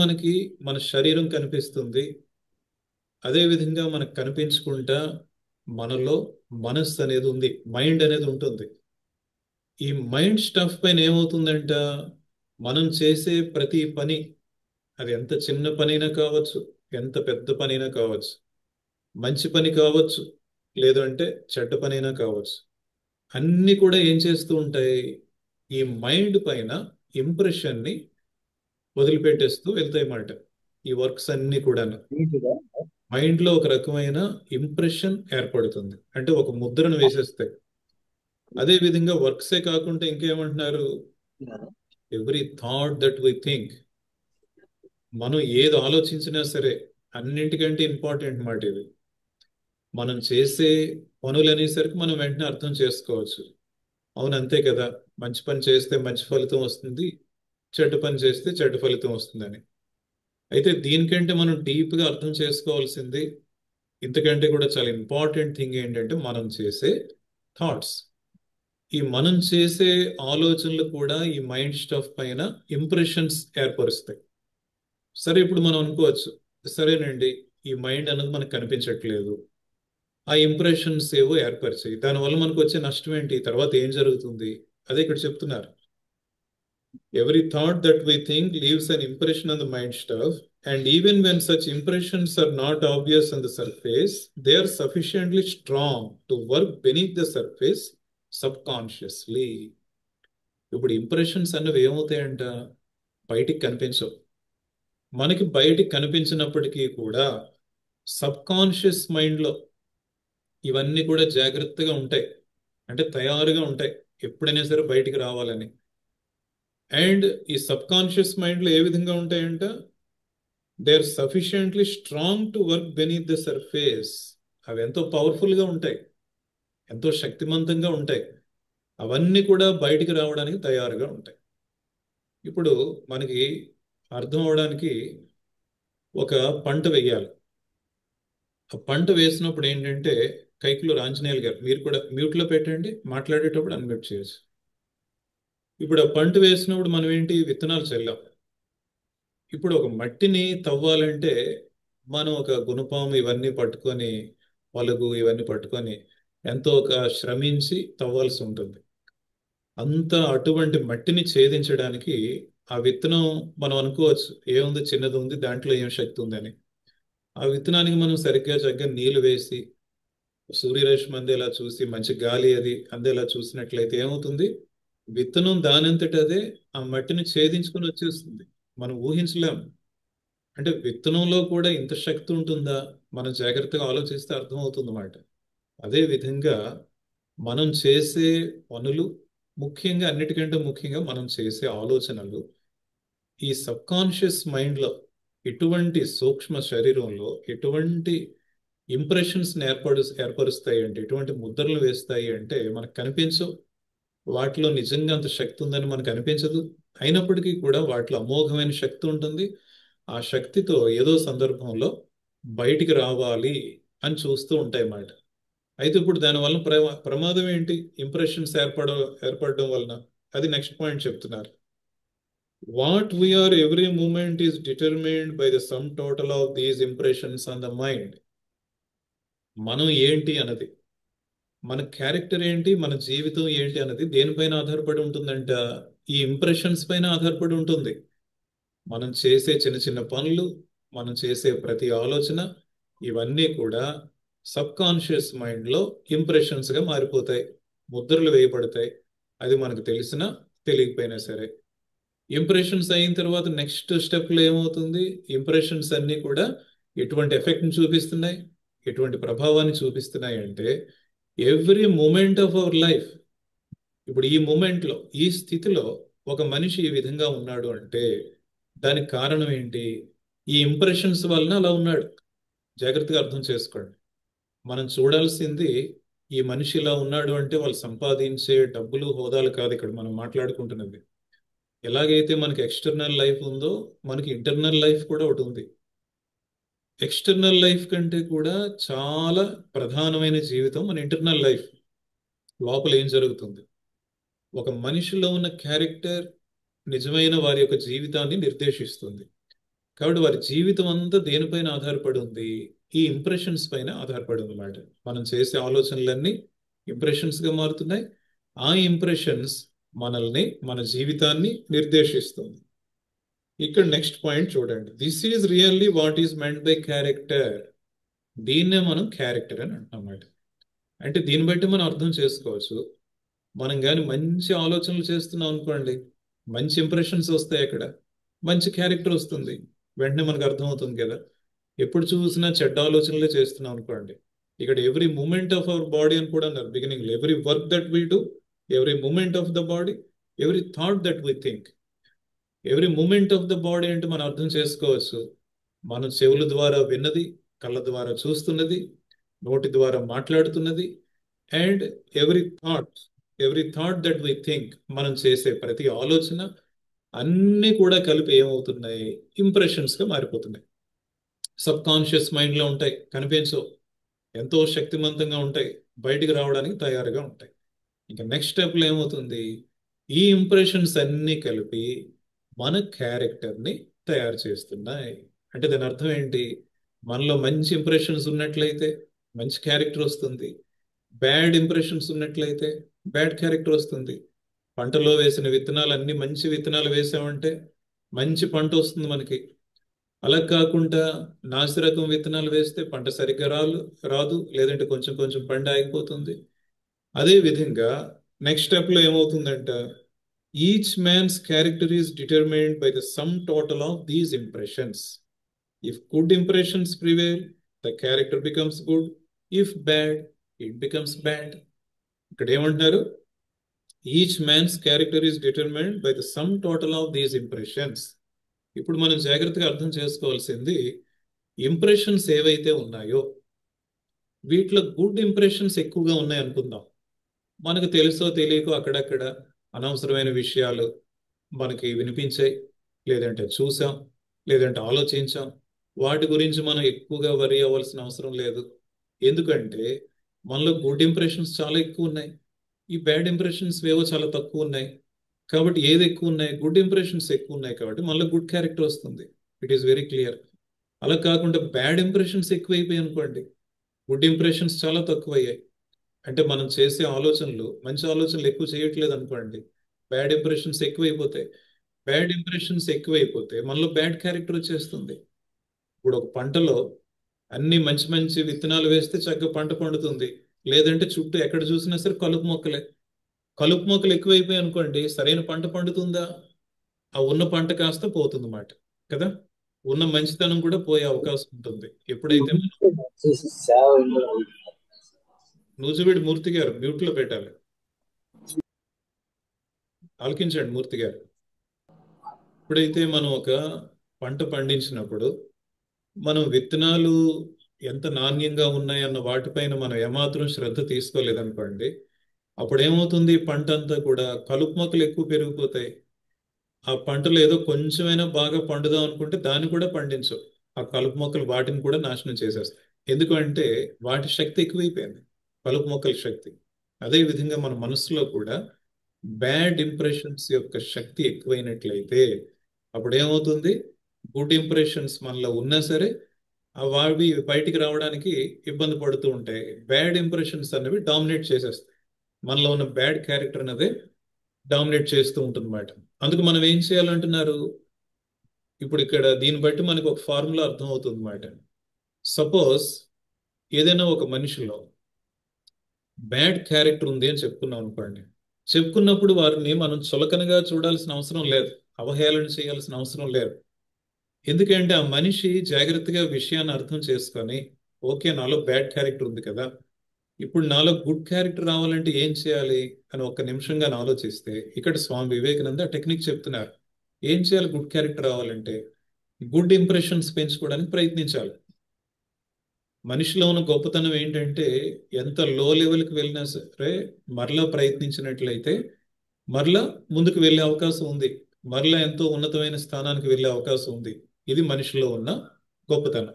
మన శరీరం కనిపిస్తుంది, అదేవిధంగా మనకు కనిపించకుండా మనలో మనస్సు అనేది ఉంది, మైండ్ అనేది ఉంటుంది. ఈ మైండ్ స్టఫ్ పైన ఏమవుతుందంట, మనం చేసే ప్రతి పని, అది ఎంత చిన్న పనైనా కావచ్చు, ఎంత పెద్ద పనైనా కావచ్చు, మంచి పని కావచ్చు, లేదంటే చెడ్డ పనైనా కావచ్చు, అన్ని కూడా ఏం చేస్తూ ఉంటాయి, ఈ మైండ్ పైన ఇంప్రెషన్ని వదిలిపెట్టేస్తూ వెళ్తాయి అన్నమాట. ఈ వర్క్స్ అన్ని కూడా నీట్గా మైండ్ లో ఒక రకమైన ఇంప్రెషన్ ఏర్పడుతుంది, అంటే ఒక ముద్రను వేసేస్తాయి. అదే విధంగా వర్క్సే కాకుండా ఇంకేమంటున్నారు, every thought that we think, మనం ఏది ఆలోచించినా సరే అన్నింటికంటే ఇంపార్టెంట్ మాట ఇది. మనం చేసే పనులు అనేసరికి మనం వెంటనే అర్థం చేసుకోవచ్చు, అవును అంతే కదా, మంచి పని చేస్తే మంచి ఫలితం వస్తుంది, చెడ్డ పని చేస్తే చెడ్డ ఫలితం వస్తుందని. అయితే దీనికంటే మనం డీప్గా అర్థం చేసుకోవాల్సింది, ఇంతకంటే కూడా చాలా ఇంపార్టెంట్ థింగ్ ఏంటంటే మనం చేసే థాట్స్. ఈ మనం చేసే ఆలోచనలు కూడా ఈ మైండ్ స్టఫ్ పైన ఇంప్రెషన్స్ ఏర్పరుస్తాయి. సరే, ఇప్పుడు మనం అనుకోవచ్చు, సరేనండి ఈ మైండ్ అనేది మనకు కనిపించట్లేదు, ఆ ఇంప్రెషన్స్ ఏవో ఏర్పరిచాయి, దానివల్ల మనకు వచ్చే నష్టం ఏంటి, తర్వాత ఏం జరుగుతుంది, అదే ఇక్కడ చెప్తున్నారు. Every thought that we think leaves an impression on the mind stuff, and even when such impressions are not obvious on the surface, they are sufficiently strong to work beneath the surface subconsciously. ఇప్పుడు ఇంప్రెషన్స్ అన్నవి ఏమవుతాయంట, బయటికి కనిపించవు. మనకి బయటికి కనిపించినప్పటికీ కూడా సబ్కాన్షియస్ మైండ్లో ఇవన్నీ కూడా జాగ్రత్తగా ఉంటాయి, అంటే తయారుగా ఉంటాయి ఎప్పుడైనా సరే బయటికి రావాలని. అండ్ ఈ సబ్కాన్షియస్ మైండ్లో ఏ విధంగా ఉంటాయంట, they are sufficiently strong to work beneath the surface. అవి ఎంతో పవర్ఫుల్గా ఉంటాయి, ఎంతో శక్తివంతంగా ఉంటాయి, అవన్నీ కూడా బయటికి రావడానికి తయారుగా ఉంటాయి. ఇప్పుడు మనకి అర్థం అవడానికి ఒక పంట వేయాలి. ఆ పంట వేసినప్పుడు ఏంటంటే, కైకులూరు ఆంజనేయులు గారు మీరు కూడా మ్యూట్లో పెట్టండి, మాట్లాడేటప్పుడు అన్మ్యూట్ చేయొచ్చు. ఇప్పుడు ఆ పంట వేసినప్పుడు మనం ఏంటి, విత్తనాలు చల్లాం. ఇప్పుడు ఒక మట్టిని తవ్వాలంటే మనం ఒక గుణపం ఇవన్నీ పట్టుకొని, పలుగు ఇవన్నీ పట్టుకొని ఎంతో ఒక శ్రమించి తవ్వాల్సి ఉంటుంది. అంత అటువంటి మట్టిని ఛేదించడానికి ఆ విత్తనం మనం అనుకోవచ్చు, ఏముంది చిన్నది ఉంది దాంట్లో ఏం శక్తి ఉందని. ఆ విత్తనానికి మనం సరిగ్గా చక్కగా నీళ్లు వేసి, సూర్యరశ్మి అందేలా చూసి, మంచి గాలి అది అందేలా చూసినట్లయితే ఏమవుతుంది, విత్తనం దానంతట అదే ఆ మట్టిని ఛేదించుకొని వచ్చేస్తుంది. మనం ఊహించలేం. అంటే విత్తనంలో కూడా ఇంత శక్తి ఉంటుందా, మనం జాగ్రత్తగా ఆలోచిస్తే అర్థమవుతుంది అన్నమాట. అదే విధంగా మనం చేసే పనులు, ముఖ్యంగా అన్నిటికంటే ముఖ్యంగా మనం చేసే ఆలోచనలు ఈ సబ్కాన్షియస్ మైండ్లో ఎటువంటి సూక్ష్మ శరీరంలో ఎటువంటి ఇంప్రెషన్స్ని ఏర్పరుస్తాయి అంటే, ఎటువంటి ముద్రలు వేస్తాయి అంటే మనకు కనిపించవు. వాటిలో నిజంగా అంత శక్తి ఉందని మనకు అనిపించదు, అయినప్పటికీ కూడా వాటిలో అమోఘమైన శక్తి ఉంటుంది. ఆ శక్తితో ఏదో సందర్భంలో బయటికి రావాలి అని చూస్తూ ఉంటాయి అన్నమాట. అయితే ఇప్పుడు దానివల్ల ప్రమాదం ఏంటి, ఇంప్రెషన్స్ ఏర్పడడం వలన, అది నెక్స్ట్ పాయింట్ చెప్తున్నారు. What we are every moment is determined by the sum total of these impressions on the mind. మనం ఏంటి అన్నది, మన క్యారెక్టర్ ఏంటి, మన జీవితం ఏంటి అన్నది దేనిపైన ఆధారపడి ఉంటుందంట, ఈ ఇంప్రెషన్స్ పైన ఆధారపడి ఉంటుంది. మనం చేసే చిన్న చిన్న పనులు, మనం చేసే ప్రతి ఆలోచన, ఇవన్నీ కూడా సబ్కాన్షియస్ మైండ్లో ఇంప్రెషన్స్గా మారిపోతాయి, ముద్రలు వేయబడతాయి. అది మనకు తెలిసినా తెలియకపోయినా సరే. ఇంప్రెషన్స్ అయిన తర్వాత నెక్స్ట్ స్టెప్లో ఏమవుతుంది, ఇంప్రెషన్స్ అన్నీ కూడా ఎటువంటి ఎఫెక్ట్ని చూపిస్తున్నాయి, ఎటువంటి ప్రభావాన్ని చూపిస్తున్నాయి అంటే, every moment of our life. ఇప్పుడు ఈ మూమెంట్లో, ఈ స్థితిలో ఒక మనిషి ఈ విధంగా ఉన్నాడు అంటే దానికి కారణం ఏంటి, ఈ ఇంప్రెషన్స్ వలన అలా ఉన్నాడు. జాగ్రత్తగా అర్థం చేసుకోండి. మనం చూడాల్సింది, ఈ మనిషి ఇలా ఉన్నాడు అంటే వాళ్ళు సంపాదించే డబ్బులు, హోదాలు కాదు ఇక్కడ మనం మాట్లాడుకుంటున్నది. ఎలాగైతే మనకి ఎక్స్టర్నల్ లైఫ్ ఉందో మనకి ఇంటర్నల్ లైఫ్ కూడా ఒకటి ఉంది. ఎక్స్టర్నల్ లైఫ్ కంటే కూడా చాలా ప్రధానమైన జీవితం మన ఇంటర్నల్ లైఫ్. లోపల ఏం జరుగుతుంది, ఒక మనిషిలో ఉన్న క్యారెక్టర్ నిజమైన వారి యొక్క జీవితాన్ని నిర్దేశిస్తుంది. కాబట్టి వారి జీవితం అంతా దేనిపైన ఆధారపడి ఉంది, ఈ ఇంప్రెషన్స్ పైన ఆధారపడి ఉందన్నమాట. మనం చేసే ఆలోచనలన్నీ ఇంప్రెషన్స్గా మారుతున్నాయి. ఆ ఇంప్రెషన్స్ మనల్ని, మన జీవితాన్ని నిర్దేశిస్తుంది. ఇక్కడ నెక్స్ట్ పాయింట్ చూడండి. This is really what is meant by character. దీన్నే మనం క్యారెక్టర్ అని అంటున్నమాట. అంటే దీన్ని బట్టి మనం అర్థం చేసుకోవచ్చు, మనం కానీ మంచి ఆలోచనలు చేస్తున్నాం అనుకోండి, మంచి ఇంప్రెషన్స్ వస్తాయి అక్కడ, మంచి క్యారెక్టర్ వస్తుంది, వెంటనే మనకు అర్థమవుతుంది కదా. ఎప్పుడు చూసినా చెడ్డ ఆలోచనలే చేస్తున్నాం అనుకోండి, ఇక్కడ every moment of our body అని కూడా అన్నారు beginning, every work that we do, every moment of the body, every thought that we think. Every moment of the body అంటే మనం అర్థం చేసుకోవచ్చు, మన చెవుల ద్వారా విన్నది, కళ్ళ ద్వారా చూస్తున్నది, నోటి ద్వారా మాట్లాడుతున్నది, and every thought that we think, మనం చేసే ప్రతి ఆలోచన అన్నీ కూడా కలిపి ఏమవుతున్నాయి, ఇంప్రెషన్స్ గా మారిపోతున్నాయి. సబ్ కాన్షియస్ మైండ్ లో ఉంటాయి, కనిపించవు, ఎంతో శక్తివంతంగా ఉంటాయి, బయటికి రావడానికి తయారుగా ఉంటాయి. ఇంకా నెక్స్ట్ స్టెప్ లో ఏమవుతుంది, ఈ ఇంప్రెషన్స్ అన్నీ కలిపి మన క్యారెక్టర్ ని తయారు చేస్తున్నాయి. అంటే దాని అర్థం ఏంటి, మనలో మంచి ఇంప్రెషన్స్ ఉన్నట్లయితే మంచి క్యారెక్టర్ వస్తుంది, బ్యాడ్ ఇంప్రెషన్స్ ఉన్నట్లయితే బ్యాడ్ క్యారెక్టర్ వస్తుంది. పంటలో వేసిన విత్తనాలు అన్ని మంచి విత్తనాలు వేసామంటే మంచి పంట వస్తుంది మనకి. అలా కాకుండా నాసిరకం విత్తనాలు వేస్తే పంట సరిగ్గా రాదు, లేదంటే కొంచెం కొంచెం పంట ఆగిపోతుంది. అదే విధంగా నెక్స్ట్ స్టెప్ లో ఏమవుతుందంట, each man's character is determined by the sum total of these impressions. If good impressions prevail, the character becomes good. If bad, it becomes bad. ఇక్కడ ఏమంటున్నారు, each man's character is determined by the sum total of these impressions. ఇప్పుడు మనం జాగ్రత్తగా అర్థం చేసుకోవాల్సింది, ఇంప్రెషన్స్ ఏవైతే ఉన్నాయో వీటిలో గుడ్ ఇంప్రెషన్స్ ఎక్కువగా ఉన్నాయి అనుకుందాం. మనకు తెలుసో తెలియకో అక్కడక్కడ అనవసరమైన విషయాలు మనకి వినిపించాయి, లేదంటే చూసాం, లేదంటే ఆలోచించాం. వాటి గురించి మనం ఎక్కువగా వరి అవ్వాల్సిన అవసరం లేదు. ఎందుకంటే మనలో గుడ్ ఇంప్రెషన్స్ చాలా ఎక్కువ ఉన్నాయి, ఈ బ్యాడ్ ఇంప్రెషన్స్ ఏవో చాలా తక్కువ ఉన్నాయి. కాబట్టి ఏది ఎక్కువ ఉన్నాయి, గుడ్ ఇంప్రెషన్స్ ఎక్కువ ఉన్నాయి, కాబట్టి మనలో గుడ్ క్యారెక్టర్ వస్తుంది. It is very clear. అలా కాకుండా బ్యాడ్ ఇంప్రెషన్స్ ఎక్కువైపోయాయి అనుకోండి, గుడ్ ఇంప్రెషన్స్ చాలా తక్కువ అయ్యాయి, అంటే మనం చేసే ఆలోచనలు మంచి ఆలోచనలు ఎక్కువ చేయట్లేదు అనుకోండి, బ్యాడ్ ఇంప్రెషన్స్ ఎక్కువైపోతాయి. బ్యాడ్ ఇంప్రెషన్స్ ఎక్కువైపోతే మనలో బ్యాడ్ క్యారెక్టర్ వచ్చేస్తుంది. ఇప్పుడు ఒక పంటలో అన్ని మంచి మంచి విత్తనాలు వేస్తే చక్కగా పంట పండుతుంది, లేదంటే చుట్టూ ఎక్కడ చూసినా సరే కలుపు మొక్కలే. కలుపు మొక్కలు ఎక్కువైపోయాయి అనుకోండి, సరైన పంట పండుతుందా? ఆ ఉన్న పంట కాస్త పోతుంది అన్నమాట కదా, ఉన్న మంచితనం కూడా పోయే అవకాశం ఉంటుంది. ఎప్పుడైతే నూజివీడి మూర్తి గారు మ్యూట్ లో పెట్టాలి, ఆలకించండి మూర్తి గారు. ఎప్పుడైతే మనం ఒక పంట పండించినప్పుడు మనం విత్తనాలు ఎంత నాణ్యంగా ఉన్నాయన్న వాటిపైన మనం ఏమాత్రం శ్రద్ధ తీసుకోలేదనుకోండి, అప్పుడు ఏమవుతుంది, పంట అంతా కూడా కలుపు మొక్కలు ఎక్కువ పెరిగిపోతాయి. ఆ పంటలో ఏదో కొంచెమైనా బాగా పండుదాం అనుకుంటే దాన్ని కూడా పండించవు, ఆ కలుపు మొక్కలు వాటిని కూడా నాశనం చేసేస్తాయి. ఎందుకంటే వాటి శక్తి ఎక్కువైపోయింది, కలుపు మొక్కల శక్తి. అదే విధంగా మన మనసులో కూడా బ్యాడ్ ఇంప్రెషన్స్ యొక్క శక్తి ఎక్కువైనట్లయితే అప్పుడు ఏమవుతుంది, గుడ్ ఇంప్రెషన్స్ మనలో ఉన్నా సరే అవి బయటికి రావడానికి ఇబ్బంది పడుతూ ఉంటాయి. బ్యాడ్ ఇంప్రెషన్స్ అనేవి డామినేట్ చేసేస్తాయి, మనలో ఉన్న బ్యాడ్ క్యారెక్టర్ అనేది డామినేట్ చేస్తూ ఉంటుంది అన్నమాట. అందుకు మనం ఏం చేయాలంటున్నారు, ఇప్పుడు ఇక్కడ దీన్ని బట్టి మనకు ఒక ఫార్ములా అర్థం అవుతుంది అన్నమాట. సపోజ్ ఏదైనా ఒక మనిషిలో బ్యాడ్ క్యారెక్టర్ ఉంది అని చెప్పుకున్నాం అనుకోండి, చెప్పుకున్నప్పుడు వారిని మనం చులకనగా చూడాల్సిన అవసరం లేదు, అవహేళన చేయాల్సిన అవసరం లేదు. ఎందుకంటే ఆ మనిషి జాగ్రత్తగా విషయాన్ని అర్థం చేసుకొని, ఓకే నాలో బ్యాడ్ క్యారెక్టర్ ఉంది కదా, ఇప్పుడు నాలో గుడ్ క్యారెక్టర్ రావాలంటే ఏం చేయాలి అని ఒక్క నిమిషంగా ఆలోచిస్తే ఇక్కడ స్వామి వివేకానంద టెక్నిక్ చెప్తున్నారు. ఏం చేయాలి గుడ్ క్యారెక్టర్ రావాలంటే, గుడ్ ఇంప్రెషన్స్ పెంచుకోవడానికి ప్రయత్నించాలి. మనిషిలో ఉన్న గొప్పతనం ఏంటంటే ఎంత లో లెవెల్కి వెళ్ళినా సరే మరలా ప్రయత్నించినట్లయితే మరలా ముందుకు వెళ్ళే అవకాశం ఉంది, మరలా ఎంతో ఉన్నతమైన స్థానానికి వెళ్ళే అవకాశం ఉంది. ఇది మనిషిలో ఉన్న గొప్పతనం.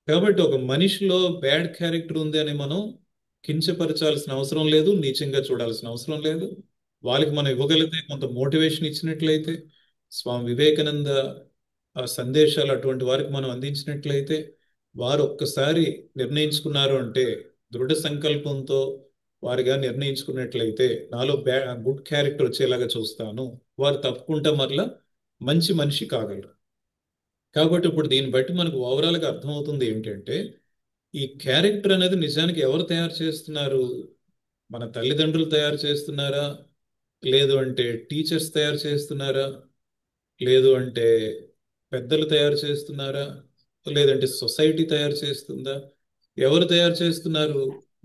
కాబట్టి ఒక మనిషిలో బ్యాడ్ క్యారెక్టర్ ఉంది అని మనం కించపరచాల్సిన అవసరం లేదు, నీచంగా చూడాల్సిన అవసరం లేదు. వాళ్ళకి మనం ఇవ్వగలిగితే కొంత మోటివేషన్ ఇచ్చినట్లయితే, స్వామి వివేకానంద ఆ సందేశాలు అటువంటి వారికి మనం అందించినట్లయితే, వారు ఒక్కసారి నిర్ణయించుకున్నారు అంటే, దృఢ సంకల్పంతో వారిగా నిర్ణయించుకున్నట్లయితే నాలో గుడ్ క్యారెక్టర్ వచ్చేలాగా చూస్తాను, వారు తప్పకుండా మరలా మంచి మనిషి కాగలరు. కాబట్టి ఇప్పుడు దీన్ని బట్టి మనకు ఓవరాల్గా అర్థమవుతుంది ఏంటంటే, ఈ క్యారెక్టర్ అనేది నిజానికి ఎవరు తయారు చేస్తున్నారు, మన తల్లిదండ్రులు తయారు చేస్తున్నారా, లేదు అంటే టీచర్స్ తయారు చేస్తున్నారా, లేదు అంటే పెద్దలు తయారు చేస్తున్నారా, లేదంటే సొసైటీ తయారు చేస్తుందా? ఎవరు తయారు చేస్తున్నారు?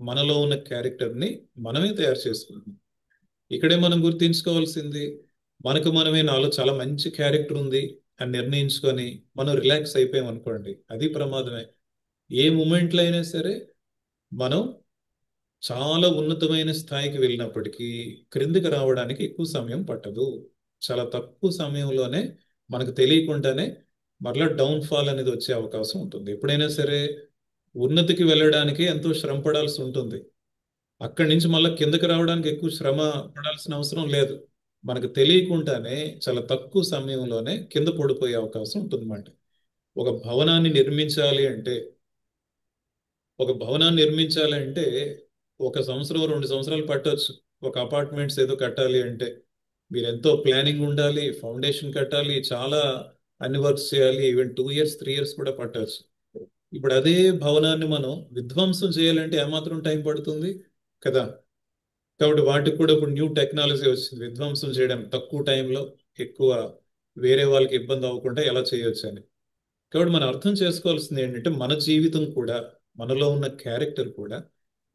మనలో ఉన్న క్యారెక్టర్ని మనమే తయారు చేసుకుంటున్నాం. ఇక్కడే మనం గుర్తించుకోవాల్సింది, మనకు మనమే నాలో చాలా మంచి క్యారెక్టర్ ఉంది అని నిర్ణయించుకొని మనం రిలాక్స్ అయిపోయాం అనుకోండి, అది ప్రమాదమే. ఏ మూమెంట్లో అయినా సరే మనం చాలా ఉన్నతమైన స్థాయికి వెళ్ళినప్పటికీ క్రిందికి రావడానికి ఎక్కువ సమయం పట్టదు. చాలా తక్కువ సమయంలోనే మనకు తెలియకుండానే మరలా డౌన్ ఫాల్ అనేది వచ్చే అవకాశం ఉంటుంది. ఎప్పుడైనా సరే ఉన్నతికి వెళ్ళడానికి ఎంతో శ్రమ పడాల్సి ఉంటుంది. అక్కడి నుంచి మళ్ళీ కిందకి రావడానికి ఎక్కువ శ్రమ పడాల్సిన అవసరం లేదు. మనకు తెలియకుండానే చాలా తక్కువ సమయంలోనే కింద పడిపోయే అవకాశం ఉంటుందన్నమాట. ఒక భవనాన్ని నిర్మించాలి అంటే ఒక భవనాన్ని నిర్మించాలి అంటే 1 సంవత్సరం 2 సంవత్సరాలు పట్టొచ్చు. ఒక అపార్ట్మెంట్స్ ఏదో కట్టాలి అంటే మీరు ఎంతో ప్లానింగ్ ఉండాలి, ఫౌండేషన్ కట్టాలి, చాలా అన్ని వర్క్స్ చేయాలి, ఈవెన్ 2 ఇయర్స్ 3 ఇయర్స్ కూడా పట్టొచ్చు. ఇప్పుడు అదే భవనాన్ని మనం విధ్వంసం చేయాలంటే ఏమాత్రం టైం పడుతుంది కదా. కాబట్టి వాటికి కూడా ఇప్పుడు న్యూ టెక్నాలజీ వచ్చింది, విధ్వంసం చేయడం తక్కువ టైంలో ఎక్కువ వేరే వాళ్ళకి ఇబ్బంది అవ్వకుండా ఎలా చేయొచ్చు అని. కాబట్టి మనం అర్థం చేసుకోవాల్సింది ఏంటంటే మన జీవితం కూడా, మనలో ఉన్న క్యారెక్టర్ కూడా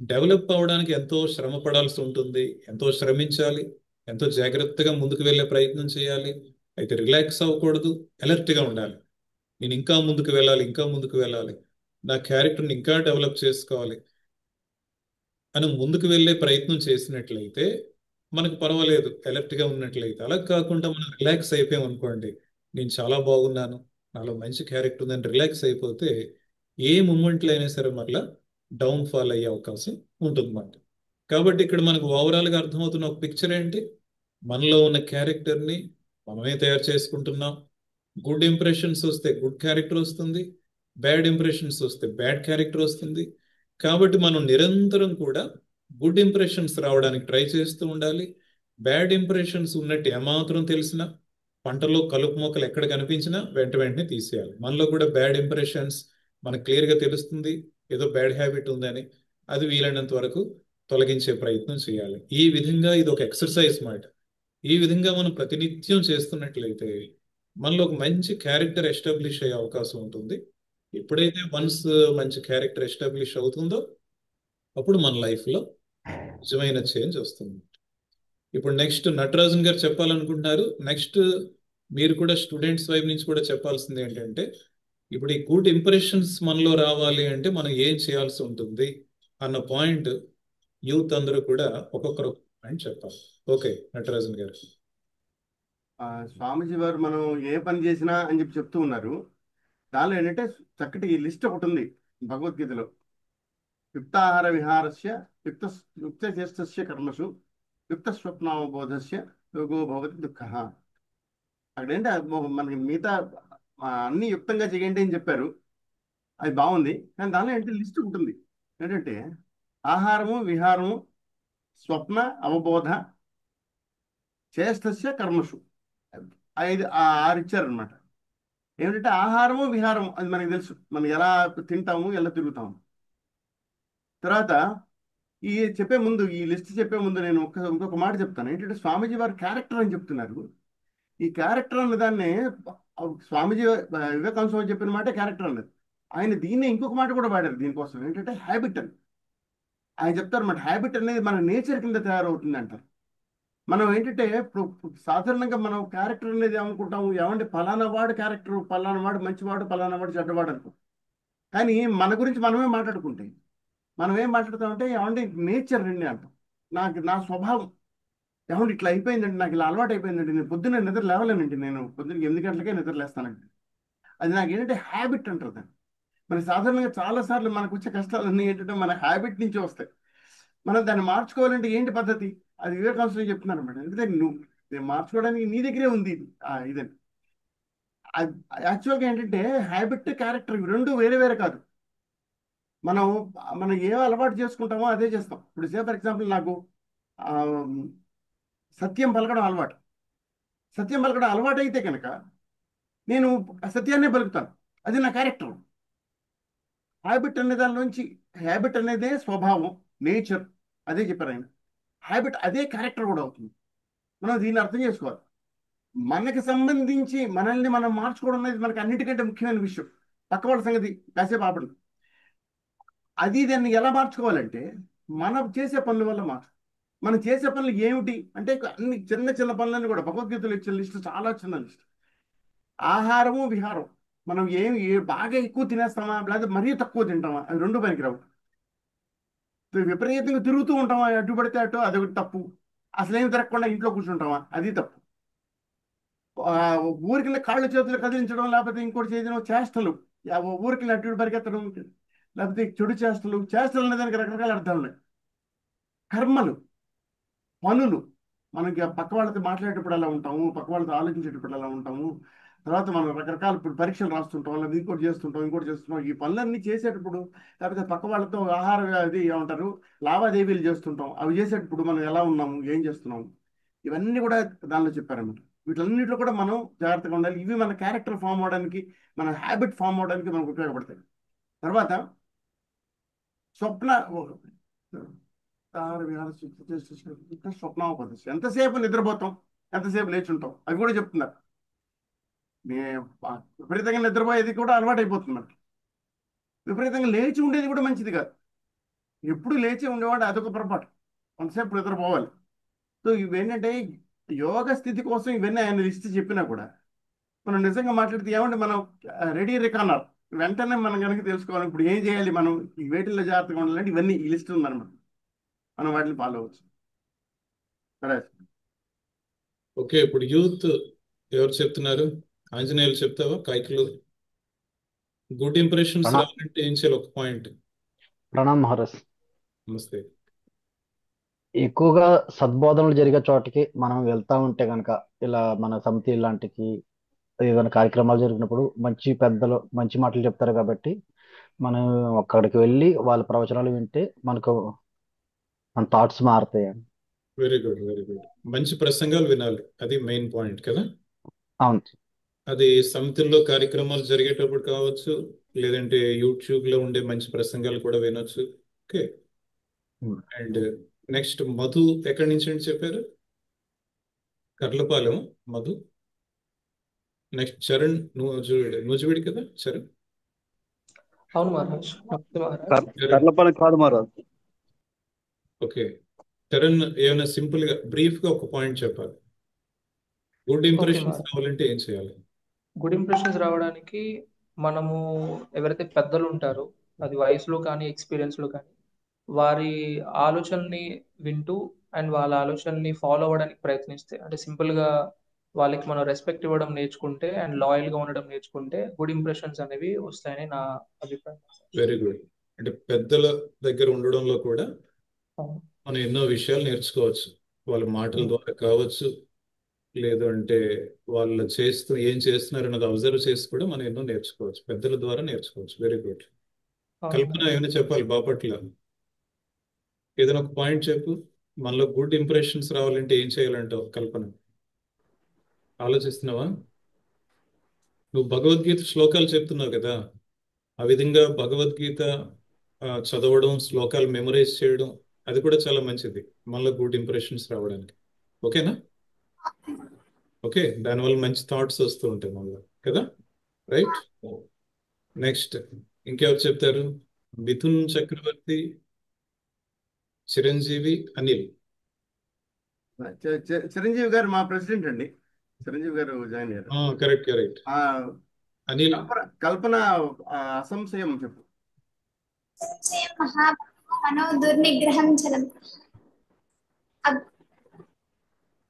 డెవలప్ అవ్వడానికి ఎంతో శ్రమ పడాల్సి ఉంటుంది, ఎంతో శ్రమించాలి, ఎంతో జాగ్రత్తగా ముందుకు వెళ్ళే ప్రయత్నం చేయాలి. అయితే రిలాక్స్ అవ్వకూడదు, అలర్ట్గా ఉండాలి. నేను ఇంకా ముందుకు వెళ్ళాలి, ఇంకా ముందుకు వెళ్ళాలి, నా క్యారెక్టర్ని ఇంకా డెవలప్ చేసుకోవాలి అని ముందుకు వెళ్ళే ప్రయత్నం చేసినట్లయితే మనకు పర్వాలేదు, అలర్ట్గా ఉన్నట్లయితే. అలా కాకుండా మనం రిలాక్స్ అయిపోయాం అనుకోండి, నేను చాలా బాగున్నాను, నాలో మంచి క్యారెక్టర్ ఉందని రిలాక్స్ అయిపోతే ఏ మూమెంట్లో అయినా సరే మరలా డౌన్ ఫాల్ అయ్యే అవకాశం ఉంటుందన్నమాట. కాబట్టి ఇక్కడ మనకు ఓవరాల్గా అర్థమవుతున్న ఒక పిక్చర్ ఏంటి? మనలో ఉన్న క్యారెక్టర్ని మనమే తయారు చేసుకుంటున్నాం. గుడ్ ఇంప్రెషన్స్ వస్తే గుడ్ క్యారెక్టర్ వస్తుంది, బ్యాడ్ ఇంప్రెషన్స్ వస్తే బ్యాడ్ క్యారెక్టర్ వస్తుంది. కాబట్టి మనం నిరంతరం కూడా గుడ్ ఇంప్రెషన్స్ రావడానికి ట్రై చేస్తూ ఉండాలి. బ్యాడ్ ఇంప్రెషన్స్ ఉన్నట్టు ఏమాత్రం తెలిసినా, పంటలో కలుపు మొక్కలు ఎక్కడ కనిపించినా వెంటనే తీసేయాలి. మనలో కూడా బ్యాడ్ ఇంప్రెషన్స్ మనకు క్లియర్గా తెలుస్తుంది, ఏదో బ్యాడ్ హ్యాబిట్ ఉందని, అది వీలైనంత వరకు తొలగించే ప్రయత్నం చేయాలి. ఈ విధంగా ఇది ఒక ఎక్సర్సైజ్ మాట. ఈ విధంగా మనం ప్రతినిత్యం చేస్తున్నట్లయితే మనలో ఒక మంచి క్యారెక్టర్ ఎస్టాబ్లిష్ అయ్యే అవకాశం ఉంటుంది. ఎప్పుడైతే వన్స్ మంచి క్యారెక్టర్ ఎస్టాబ్లిష్ అవుతుందో అప్పుడు మన లైఫ్లో నిజమైన చేంజ్ వస్తుంది. ఇప్పుడు నెక్స్ట్ నటరాజన్ గారు చెప్పాలనుకుంటున్నారు. నెక్స్ట్ మీరు కూడా స్టూడెంట్స్ వైపు నుంచి కూడా చెప్పాల్సింది ఏంటంటే, ఇప్పుడు ఈ గుడ్ ఇంప్రెషన్స్ మనలో రావాలి అంటే మనం ఏం చేయాల్సి ఉంటుంది అన్న పాయింట్ యూత్ అందరూ కూడా ఒక్కొక్కరు పాయింట్ చెప్పాలి. ఓకే నటరాజన్ గారు. స్వామీజీ వారు మనం ఏ పని చేసినా అని చెప్పి చెప్తూ ఉన్నారు. దానిలో ఏంటంటే చక్కటి లిస్ట్ ఒకటి ఉంది భగవద్గీతలో. యుక్తాహార విహారస్య యుక్తచేష్టస్య కర్మసు యుక్త స్వప్నావబోధస్య యోగో భవతి దుఃఖ. అక్కడేంటి మనకి మిగతా అన్ని యుక్తంగా చేయండి అని చెప్పారు, అది బాగుంది. కానీ దానిలో ఏంటంటే లిస్ట్ ఉంటుంది. ఏంటంటే ఆహారము, విహారము, స్వప్న, అవబోధ, చేష్టస్య కర్మసు, 6 ఇచ్చారనమాట. ఏమిటంటే ఆహారము, విహారము అది మనకి తెలుసు, మనం ఎలా తింటాము, ఎలా తిరుగుతాము. తర్వాత ఈ చెప్పే ముందు, ఈ లిస్ట్ చెప్పే ముందు నేను ఇంకొక మాట చెప్తాను. ఏంటంటే స్వామీజీ వారు క్యారెక్టర్ అని చెప్తున్నారు. ఈ క్యారెక్టర్ అన్న దాన్ని స్వామీజీ వివేకానంద స్వామి చెప్పిన మాట క్యారెక్టర్ అన్నది. ఆయన దీన్ని ఇంకొక మాట కూడా వాడారు దీనికోసం, ఏంటంటే హ్యాబిట్ అని. ఆయన చెప్తారు అన్నమాట, హ్యాబిట్ అనేది మన నేచర్ కింద తయారవుతుంది అంటారు. మనం ఏంటంటే సాధారణంగా మనం క్యారెక్టర్ అనేది ఏమనుకుంటాము, ఏమంటే పలానా వాడు క్యారెక్టర్, పలానా వాడు మంచివాడు, పలానా వాడు చెడ్డవాడు అనుకో. కానీ మన గురించి మనమే మాట్లాడుకుంటే మనం ఏం మాట్లాడతామంటే, ఏమంటే నేచర్ అండి అంటాం. నా స్వభావం ఏమంటే ఇట్లా అయిపోయిందండి, నాకు ఇలా అలవాటు అయిపోయిందండి, నేను పొద్దున్న నిద్ర లేవలేనండి, నేను పొద్దున్న 8 గంటలకే నిద్ర లేస్తానండి. అది నాకు ఏంటంటే హ్యాబిట్ అంటారు దాన్ని. మరి సాధారణంగా చాలాసార్లు మనకు వచ్చే కష్టాలన్నీ ఏంటంటే మన హ్యాబిట్ నుంచి వస్తాయి. మనం దాన్ని మార్చుకోవాలంటే ఏంటి పద్ధతి? అది వివేకానంద చెప్తున్నారు అనమాట. ఎందుకంటే నేను మార్చుకోవడానికి నీ దగ్గరే ఉంది ఇదని. యాక్చువల్గా ఏంటంటే హ్యాబిట్, క్యారెక్టర్ ఇవి రెండు వేరే వేరే కాదు. మనం ఏ అలవాటు చేసుకుంటామో అదే చేస్తాం. ఇప్పుడు ఫర్ ఎగ్జాంపుల్ నాకు సత్యం పలకడం అలవాటు. సత్యం పలకడం అలవాటు అయితే కనుక నేను సత్యాన్నే పలుకుతాను, అది నా క్యారెక్టర్. హ్యాబిట్ అనే దానిలోంచి, హ్యాబిట్ అనేదే స్వభావం, నేచర్, అదే చెప్పారు ఆయన. హ్యాబిట్ అదే క్యారెక్టర్ కూడా అవుతుంది. మనం దీన్ని అర్థం చేసుకోవాలి. మనకి సంబంధించి మనల్ని మనం మార్చుకోవడం అనేది మనకి అన్నిటికంటే ముఖ్యమైన విషయం. పక్క వాళ్ళ సంగతి కాసేపు ఆపడం. అది దాన్ని ఎలా మార్చుకోవాలంటే మనం చేసే పనుల వల్ల మనం చేసే పనులు ఏమిటి అంటే అన్ని చిన్న చిన్న పనులన్నీ కూడా భగవద్గీతలో ఇచ్చిన లిస్టు చాలా చిన్న లిస్ట్. ఆహారము విహారం, మనం బాగా ఎక్కువ తినేస్తామా లేదా మరీ తక్కువ తింటామా, అది రెండు పనికిరావు. విపరీతంగా తిరుగుతూ ఉంటామా, అడ్డు పడితే అటు, అదొకటి తప్పు. అసలేం తిరగకుండా ఇంట్లో కూర్చుంటామా, అది తప్పు. ఊరికి కాళ్ళు చేతులు కదిలించడం లేకపోతే ఇంకోటి చేయడం, చేష్టలు, ఊరికి అటు ఇటు పరిగెత్తడం, లేకపోతే చెడు చేష్టలు అనే దానికి రకరకాల అర్థాలు ఉన్నాయి. కర్మలు, పనులు, మనకి పక్క వాళ్ళతో మాట్లాడేటప్పుడు అలా ఉంటాము, పక్క వాళ్ళతో ఆలోచించేటప్పుడు అలా ఉంటాము, తర్వాత మనం రకరకాల ఇప్పుడు పరీక్షలు రాస్తుంటాం, లేదా ఇంకోటి చేస్తుంటాం. ఈ పనులన్నీ చేసేటప్పుడు లేకపోతే పక్క వాళ్ళతో అది ఏమంటారు లావాదేవీలు చేస్తుంటాం. అవి చేసేటప్పుడు మనం ఎలా ఉన్నాము, ఏం చేస్తున్నాము, ఇవన్నీ కూడా దానిలో చెప్పారన్నమాట. వీటన్నిటిలో కూడా మనం జాగ్రత్తగా ఉండాలి. ఇవి మన క్యారెక్టర్ ఫామ్ అవడానికి, మన హ్యాబిట్ ఫామ్ అవడానికి మనకు ఉపయోగపడతాయి. తర్వాత స్వప్నావపదశ, ఎంతసేపు నిద్రపోతాం, ఎంతసేపు లేచి ఉంటాం, అవి కూడా చెప్తున్నారు. విపరీతంగా నిద్రపోయేది కూడా అలవాటు అయిపోతుంది మనకి. విపరీతంగా లేచి ఉండేది కూడా మంచిది కాదు. ఎప్పుడు లేచి ఉండేవాడు అదొక పొరపాటు, కొంతసేపు నిద్రపోవాలి. సో ఇవేంటంటే యోగ స్థితి కోసం ఇవన్నీ ఆయన లిస్ట్ చెప్పినా కూడా మనం నిజంగా మాట్లాడితే ఏమంటే మనం రెడీ రికానర్ వెంటనే మనం కనుక తెలుసుకోవాలి ఇప్పుడు ఏం చేయాలి, మనం ఈ వేటిల్లో జాగ్రత్తగా ఉండాలంటే ఇవన్నీ ఈ లిస్ట్ ఉందన్నమాట, మనం వాటిని ఫాలో అవ్వచ్చు. సరే, ఓకే. ఇప్పుడు యూత్ ఎవరు చెప్తున్నారు? ఆంజనేయులు చెప్తావా? కైకులు గుడ్ ఇంప్రెషన్స్ రావాలంటే ఏం చేయాలి? ఒక పాయింట్. ప్రణామ్ మహారాజ్. నమస్తే. ఎక్కువగా సద్బోధనలు జరిగే చోటకి మనం వెళ్తా ఉంటే కనుక, ఇలా మన సమితి లాంటికి ఏదైనా కార్యక్రమాలు జరిగినప్పుడు మంచి పెద్దలు మంచి మాటలు చెప్తారు కాబట్టి మనం అక్కడికి వెళ్ళి వాళ్ళ ప్రవచనాలు వింటే మనకు మన థాట్స్ మారుతాయి. Very good, very good. మంచి ప్రసంగాలు వినాలి, అది మెయిన్ పాయింట్ కదా. అవును. అది సమితుల్లో కార్యక్రమాలు జరిగేటప్పుడు కావచ్చు, లేదంటే యూట్యూబ్లో ఉండే మంచి ప్రసంగాలు కూడా వినొచ్చు. ఓకే. అండ్ నెక్స్ట్ మధు ఎక్కడి నుంచి అని చెప్పారు? కర్లపాలెం మధు. నెక్స్ట్ చరణ్ నూజివీడు కదా చరణ్? అవును మహారాజ్. కర్లపాలెం కాదు మహారాజ్. ఓకే. చరణ్ ఏమైనా సింపుల్ గా బ్రీఫ్ గా ఒక పాయింట్ చెప్పాలి. గుడ్ ఇంప్రెషన్స్ రావాలంటే ఏం చేయాలి? గుడ్ ఇంప్రెషన్స్ రావడానికి మనము ఎవరైతే పెద్దలు ఉంటారో, అది వయసులో కానీ ఎక్స్పీరియన్స్ లో కానీ, వారి ఆలోచనని వింటూ అండ్ వాళ్ళ ఆలోచనని ఫాలో అవ్వడానికి ప్రయత్నిస్తే, అంటే సింపుల్ గా వాళ్ళకి మనం రెస్పెక్ట్ ఇవ్వడం నేర్చుకుంటే అండ్ లాయల్ గా ఉండడం నేర్చుకుంటే గుడ్ ఇంప్రెషన్స్ అనేవి వస్తాయని నా అభిప్రాయం. Very good. అంటే పెద్దల దగ్గర ఉండడంలో కూడా మనం ఎన్నో విషయాలు నేర్చుకోవచ్చు. వాళ్ళ మాటల ద్వారా కావచ్చు, లేదు అంటే వాళ్ళు ఏం చేస్తున్నారు అన్నది అబ్జర్వ్ చేసి కూడా మనం ఎన్నో నేర్చుకోవచ్చు, పెద్దల ద్వారా నేర్చుకోవచ్చు. Very good. కల్పన ఏమైనా చెప్పాలి బాపట్ల? ఏదైనా ఒక పాయింట్ చెప్పు. మనలో గుడ్ ఇంప్రెషన్స్ రావాలంటే ఏం చేయాలంటావు కల్పన? ఆలోచిస్తున్నావా? నువ్వు భగవద్గీత శ్లోకాలు చెప్తున్నావు కదా, ఆ విధంగా భగవద్గీత చదవడం, శ్లోకాలు మెమరైజ్ చేయడం, అది కూడా చాలా మంచిది మనలో గుడ్ ఇంప్రెషన్స్ రావడానికి. ఓకేనా? ఓకే. దానివల్ల మంచి థాట్స్ వస్తూ ఉంటాయి మనలో కదా. రైట్. నెక్స్ట్ ఇంకెవరు చెప్తారు? మిథున్ చక్రవర్తి, చిరంజీవి, అనిల్. చిరంజీవి గారు మా ప్రెసిడెంట్ అండి. చిరంజీవి గారు జాయిన్ అయ్యారు. Correct correct. అనిల్. కల్పన అసంశయం చెప్పు. మనోదుర్నిగ్రహం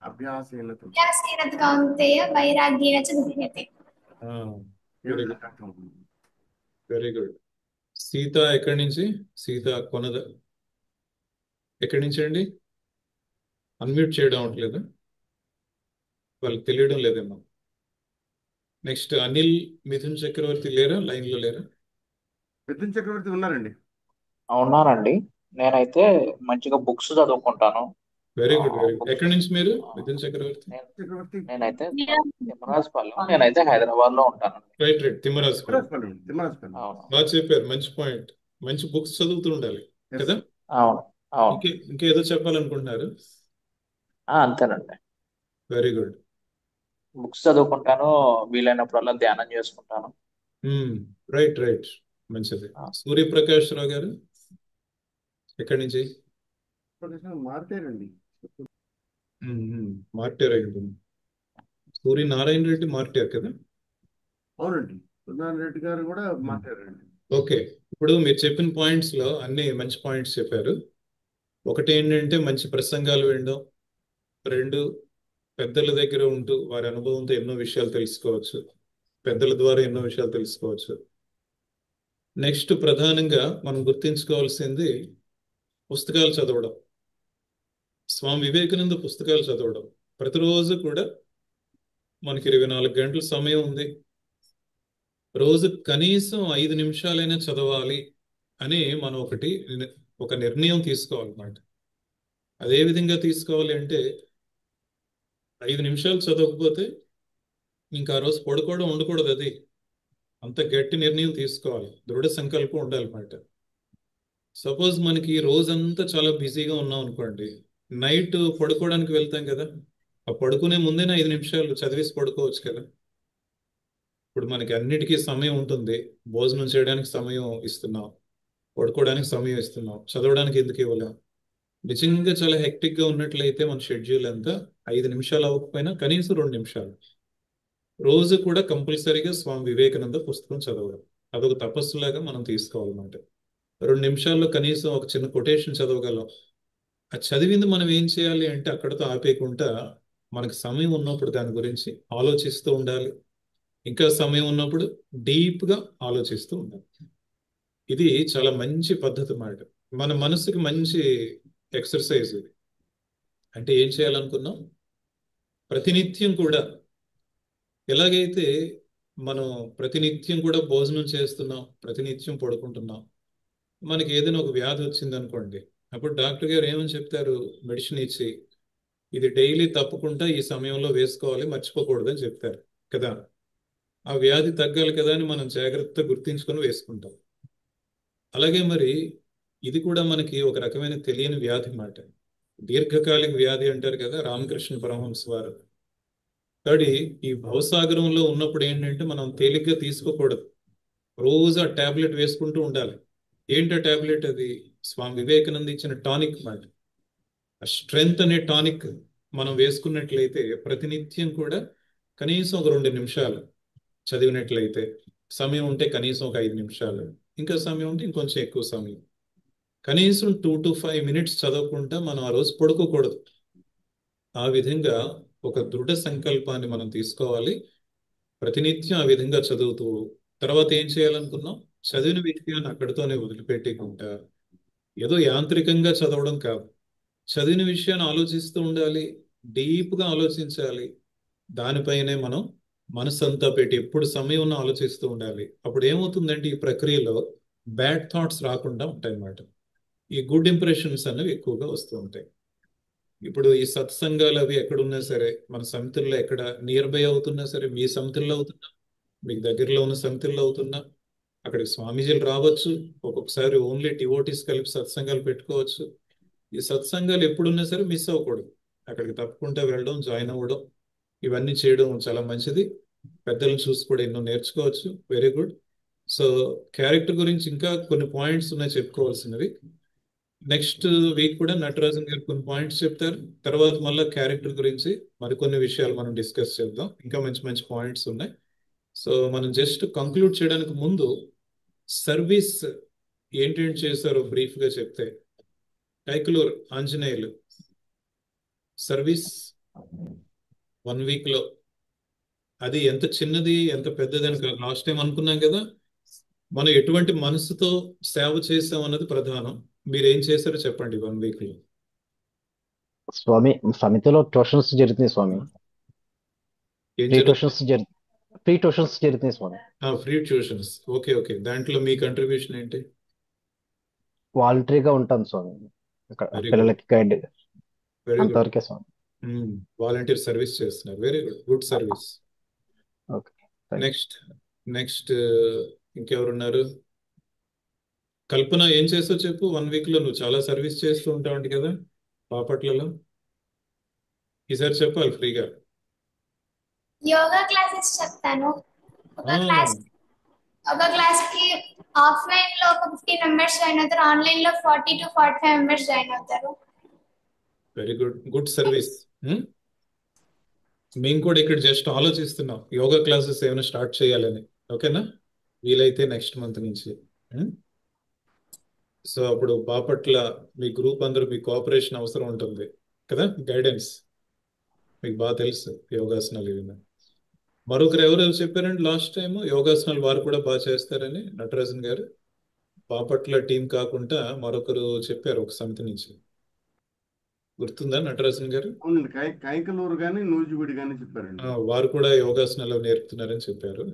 అభ్యాసేన కౌంతేయ వైరాగ్యేన చ గృహ్యతే. Very good. సీత ఎక్కడి నుంచి? సీత కొనద ఎక్కడి నుంచి అండి? అన్మ్యూట్ చేయడం అవట్లేదు, వాళ్ళకి తెలియడం లేదేమో. నెక్స్ట్ అనిల్, మిథున్ చక్రవర్తి లేరా? లైన్ లో లేరా? మిథున్ చక్రవర్తి ఉన్నారండి. ఉన్నానండి. నేనైతే మంచిగా బుక్స్ చదువుకుంటాను. Very good, very good. ఎక్కడి నుంచి మీరు మిథున్ చక్రవర్తి? నేనైతే తిమ్మరాజుపాలెం, నేనైతే హైదరాబాద్ లో ఉంటాను. Right right. తిమ్మరాజుపాలెం. బాగా చెప్పారు, మంచి పాయింట్. మంచి బుక్స్ చదువుతూ ఉండాలి కదా. అవును అవును. ఇంకేదో చెప్పాలనుకుంటున్నారు? అంతేనండి. Very good. బుక్స్ చదువుకుంటాను, వీలైనప్పుడల్లా ధ్యానం చేసుకుంటాను. రైట్ రైట్, మంచిది. సూర్యప్రకాష్ రావు గారు ఎక్కడి నుంచి? మార్చారండి. మార్టేర్ అయింది. సూర్యనారాయణ రెడ్డి మార్టేర్ కదా? అవునండి, సూర్యనారాయణ రెడ్డి గారు కూడా మార్చారండి. ఓకే, ఇప్పుడు మీరు చెప్పిన పాయింట్స్ లో అన్ని మంచి పాయింట్స్ చెప్పారు. ఒకటి ఏంటంటే మంచి ప్రసంగాలు వినడం, రెండు పెద్దల దగ్గర ఉంటూ వారి అనుభవంతో ఎన్నో విషయాలు తెలుసుకోవచ్చు, పెద్దల ద్వారా ఎన్నో విషయాలు తెలుసుకోవచ్చు. నెక్స్ట్ ప్రధానంగా మనం గుర్తించుకోవాల్సింది పుస్తకాలు చదవడం. స్వామి వివేకానంద పుస్తకాలు చదవడం. ప్రతిరోజు కూడా మనకి 24 గంటల సమయం ఉంది, రోజు కనీసం 5 నిమిషాలైనా చదవాలి అని మనం ఒక నిర్ణయం తీసుకోవాలన్నమాట. అదే విధంగా తీసుకోవాలి అంటే 5 నిమిషాలు చదవకపోతే ఇంకా ఆ రోజు పడుకోవడం ఉండకూడదు. అది అంత గట్టి నిర్ణయం తీసుకోవాలి, దృఢ సంకల్పం ఉండాలన్నమాట. సపోజ్ మనకి రోజంతా చాలా బిజీగా ఉన్నాం అనుకోండి, నైట్ పడుకోవడానికి వెళ్తాం కదా, ఆ పడుకునే ముందేనా 5 నిమిషాలు చదివేసి పడుకోవచ్చు కదా. ఇప్పుడు మనకి అన్నిటికీ సమయం ఉంటుంది, భోజనం చేయడానికి సమయం ఇస్తున్నాం, పడుకోవడానికి సమయం ఇస్తున్నాం, చదవడానికి ఎందుకు ఇవ్వలేం? నిజంగా చాలా హెక్టిక్ గా ఉన్నట్లయితే మన షెడ్యూల్ అంతా 5 నిమిషాలు అవ్వకపోయినా కనీసం 2 నిమిషాలు రోజు కూడా కంపల్సరీగా స్వామి వివేకానంద పుస్తకం చదవడం అదొక తపస్సులాగా మనం తీసుకోవాలన్నమాట. 2 నిమిషాల్లో కనీసం ఒక చిన్న కొటేషన్ చదవగలం. ఆ చదివింది మనం ఏం చేయాలి అంటే అక్కడతో ఆపేయకుండా మనకు సమయం ఉన్నప్పుడు దాని గురించి ఆలోచిస్తూ ఉండాలి, ఇంకా సమయం ఉన్నప్పుడు డీప్ గా ఆలోచిస్తూ ఉండాలి. ఇది చాలా మంచి పద్ధతి అన్నమాట. మన మనసుకి మంచి ఎక్సర్సైజ్ ఇది. అంటే ఏం చేయాలనుకున్నాం, ప్రతినిత్యం కూడా ఎలాగైతే మనం ప్రతినిత్యం కూడా భోజనం చేస్తున్నాం, ప్రతినిత్యం పడుకుంటున్నాం, మనకి ఏదైనా ఒక వ్యాధి వచ్చింది అనుకోండి, అప్పుడు డాక్టర్ గారు ఏమని చెప్తారు, మెడిసిన్ ఇచ్చి ఇది డైలీ తప్పకుండా ఈ సమయంలో వేసుకోవాలి, మర్చిపోకూడదు అని చెప్తారు కదా. ఆ వ్యాధి తగ్గాలి కదా అని మనం జాగ్రత్తగా గుర్తించుకొని వేసుకుంటాం. అలాగే మరి ఇది కూడా మనకి ఒక రకమైన తెలియని వ్యాధి మాట, దీర్ఘకాలిక వ్యాధి అంటారు కదా రామకృష్ణ పరమహంస వారు. కాబట్టి ఈ భవసాగరంలో ఉన్నప్పుడు ఏంటంటే మనం తేలిగ్గా తీసుకోకూడదు, రోజు ఆ టాబ్లెట్ వేసుకుంటూ ఉండాలి. ఏంటో టాబ్లెట్? అది స్వామి వివేకానంద ఇచ్చిన టానిక్ మాట. ఆ స్ట్రెంగ్త్ అనే టానిక్ మనం వేసుకున్నట్లయితే ప్రతినిత్యం కూడా కనీసం ఒక 2 నిమిషాలు చదివినట్లయితే, సమయం ఉంటే కనీసం ఒక 5 నిమిషాలు, ఇంకా సమయం ఉంటే ఇంకొంచెం ఎక్కువ సమయం, కనీసం 2 to 5 minutes చదవకుండా మనం ఆ రోజు పడుకోకూడదు. ఆ విధంగా ఒక దృఢ సంకల్పాన్ని మనం తీసుకోవాలి, ప్రతినిత్యం ఆ విధంగా చదువుతూ తర్వాత ఏం చేయాలనుకున్నాం, చదివిన విషయాన్ని అక్కడితోనే వదిలిపెట్టకుండా ఏదో యాంత్రికంగా చదవడం కాదు, చదివిన విషయాన్ని ఆలోచిస్తూ ఉండాలి, డీప్గా ఆలోచించాలి, దానిపైనే మనం మనసంతా పెట్టి ఎప్పుడు సమయం ఉన్నా ఆలోచిస్తూ ఉండాలి. అప్పుడు ఏమవుతుందంటే ఈ ప్రక్రియలో బ్యాడ్ థాట్స్ రాకుండా ఉంటాయన్నమాట, ఈ గుడ్ ఇంప్రెషన్స్ అనేవి ఎక్కువగా వస్తూ ఉంటాయి. ఇప్పుడు ఈ సత్సంగాలు అవి ఎక్కడున్నా సరే, మన సమితుల్లో ఎక్కడ నియర్ బై అవుతున్నా సరే, మీ సమితుల్లో అవుతున్నా, మీకు దగ్గరలో ఉన్న సమితుల్లో అవుతున్నా, అక్కడికి స్వామీజీలు రావచ్చు, ఒక్కొక్కసారి ఓన్లీ డివోటీస్ కలిపి సత్సంగాలు పెట్టుకోవచ్చు. ఈ సత్సంగాలు ఎప్పుడున్నా సరే మిస్ అవ్వకూడదు, అక్కడికి తప్పకుండా వెళ్ళడం, జాయిన్ అవ్వడం, ఇవన్నీ చేయడం చాలా మంచిది. పెద్దలను చూసి కూడా ఎన్నో నేర్చుకోవచ్చు. Very good. సో క్యారెక్టర్ గురించి ఇంకా కొన్ని పాయింట్స్ ఉన్నాయి చెప్పుకోవాల్సినవి. నెక్స్ట్ వీక్ కూడా నటరాజన్ గారు కొన్ని పాయింట్స్ చెప్తారు, తర్వాత మళ్ళీ క్యారెక్టర్ గురించి మరికొన్ని విషయాలు మనం డిస్కస్ చేద్దాం. ఇంకా మంచి మంచి పాయింట్స్ ఉన్నాయి. సో మనం జస్ట్ కంక్లూడ్ చేయడానికి ముందు సర్వీస్ ఏంటేంటి చేశారో బ్రీఫ్ గా చెప్తే, కైకలూరు ఆంజనేయులు సర్వీస్ 1 week లో అది ఎంత చిన్నది ఎంత పెద్దదని లాస్ట్ టైం అనుకున్నాం కదా, మనం ఎటువంటి మనసుతో సేవ చేసాం అన్నది ప్రధానం. మీరు ఏం చేశారో చెప్పండి 1 week లో. స్వామి సమితిలో ట్యూషన్స్ జరుగుతున్నాయి స్వామి, ఏం ఫ్రీ జరుగుతుంది? ట్యూషన్స్ ఫ్రీ ట్యూషన్స్ జరుగుతున్నాయి స్వామి. Free tuitions. ఓకే ఓకే, దాంట్లో మీ కంట్రిబ్యూషన్ ఏంటి? వాలంటరీగా ఉంటాను స్వామి, ఇక్కడ వెరీ గుడ్, పిల్లలకి గైడ్ వెరీ గుడ్. అంతవరకే స్వామి. వాలంటీర్ సర్వీస్ చేస్తున్నారు, very good, good service. Okay, thank you. Next next ఇంకెవరున్నారు? కల్పన ఏం చేస్తావు చెప్పు. 1 వీక్ లో నువ్వు చాలా సర్వీస్ చేస్తూ ఉంటావంట కదా బాపట్లలో. ఈసారి చెప్పాలి ఫ్రీగా. యోగా క్లాసెస్ చెప్తాను. ఒక ఆ, క్లాస్ కి ఆఫ్లైన్ లో ఒక 50 మెంబర్స్ జాయిన్ అవుతారు, ఆన్లైన్ లో 40 to 45 మెంబర్స్ జాయిన్ అవుతారు. Very good, good service. మేము కూడా ఇక్కడ జస్ట్ ఆలోచిస్తున్నాం యోగా క్లాసెస్ ఏమైనా స్టార్ట్ చేయాలని. ఓకేనా, వీలైతే నెక్స్ట్ మంత్ నుంచి. సో అప్పుడు బాపట్ల మీ గ్రూప్ అందరూ మీ కోఆపరేషన్ అవసరం ఉంటుంది కదా, గైడెన్స్ మీకు బాగా తెలుసు యోగాసనాలు ఇవి. మరొకరు ఎవరెవరు చెప్పారండి లాస్ట్ టైం యోగాసనాలు వారు కూడా బాగా చేస్తారని? నటరాజన్ గారు బాపట్ల టీం కాకుండా మరొకరు చెప్పారు ఒక సమితి నుంచి, గుర్తుందా నటరాజన్ గారు? అవునండి, కైకలూరు కానీ నూజివీడు కానీ చెప్పారండి. వారు కూడా యోగాసనాలు నేర్పుతున్నారని చెప్పారు.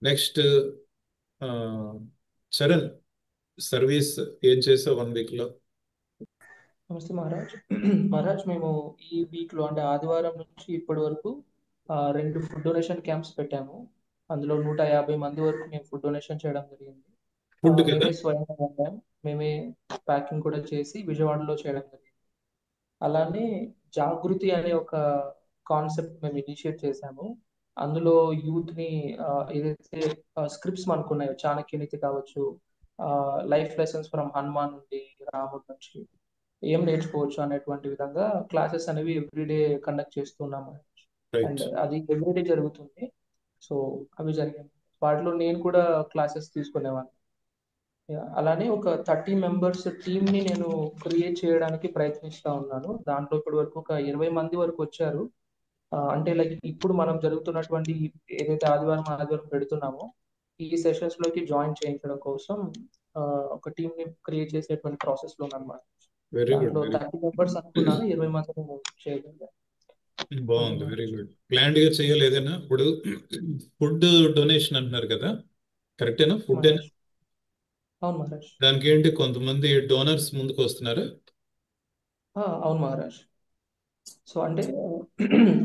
నెక్స్ట్ చరణ్, సర్వీస్ ఏం చేసావు 1 వీక్ లో? నమస్తే మహారాజ్. మహారాజ్, మేము ఈ వీక్ లో అంటే ఆదివారం నుంచి ఇప్పటి వరకు 2 ఫుడ్ డొనేషన్ క్యాంప్స్ పెట్టాము. అందులో 150 మంది వరకు మేము ఫుడ్ డొనేషన్ చేయడం జరిగింది. ఫుడ్ కదా? మేమే స్వయంగా వండాం, మేమే ప్యాకింగ్ కూడా చేసి విజయవాడలో చేయడం జరిగింది. అలానే జాగృతి అనే ఒక కాన్సెప్ట్ మేము ఇనిషియేట్ చేశాము. అందులో యూత్ ని ఏదైతే స్క్రిప్ట్స్ మనకు ఉన్నాయో, చాణక్యనీతి కావచ్చు, లైఫ్ లెసన్స్ ఫ్రమ్ హనుమాన్ నుండి, రాముడి నుంచి ఏం నేర్చుకోవచ్చు అనేటువంటి విధంగా క్లాసెస్ అనేవి ఎవ్రీడే కండక్ట్ చేస్తున్నాము. అండ్ అది ఎవ్రీడే జరుగుతుంది. సో అవి జరిగాయి. వాటిలో నేను కూడా క్లాసెస్ తీసుకునేవాడిని. అలానే ఒక 30 మెంబర్స్ టీమ్ ని నేను క్రియేట్ చేయడానికి ప్రయత్నిస్తా ఉన్నాను. దాంట్లో ఇప్పటి వరకు ఒక 20 మంది వరకు వచ్చారు. అంటే లైక్ ఇప్పుడు మనం జరుగుతున్నటువంటి ఏదైతే ఆదివారం పెడుతున్నామో ఈ సెషన్స్ లోకి జాయిన్ చేయించడం కోసం ఒక టీమ్ ని క్రియేట్ చేసేటువంటి ప్రాసెస్ లో ఉన్నమాట. వెరీ గుడ్, దాంట్లో 30 మెంబర్స్ అనుకున్నాను, 20 మంది చేయగలిగాను. బాగుంది, వెరీ గుడ్. ప్లాన్డ్ గా చేయాలి ఏదైనా. ఇప్పుడు ఫుడ్ డొనేషన్ అంటున్నారు కదా, కరెక్టేనా? ఫుడ్ అవును మహారాజ్. దానికి ఏంటి కొంతమంది డోనర్స్ ముందుకు వస్తున్నారా? అవును మహారాజ్. సో అంటే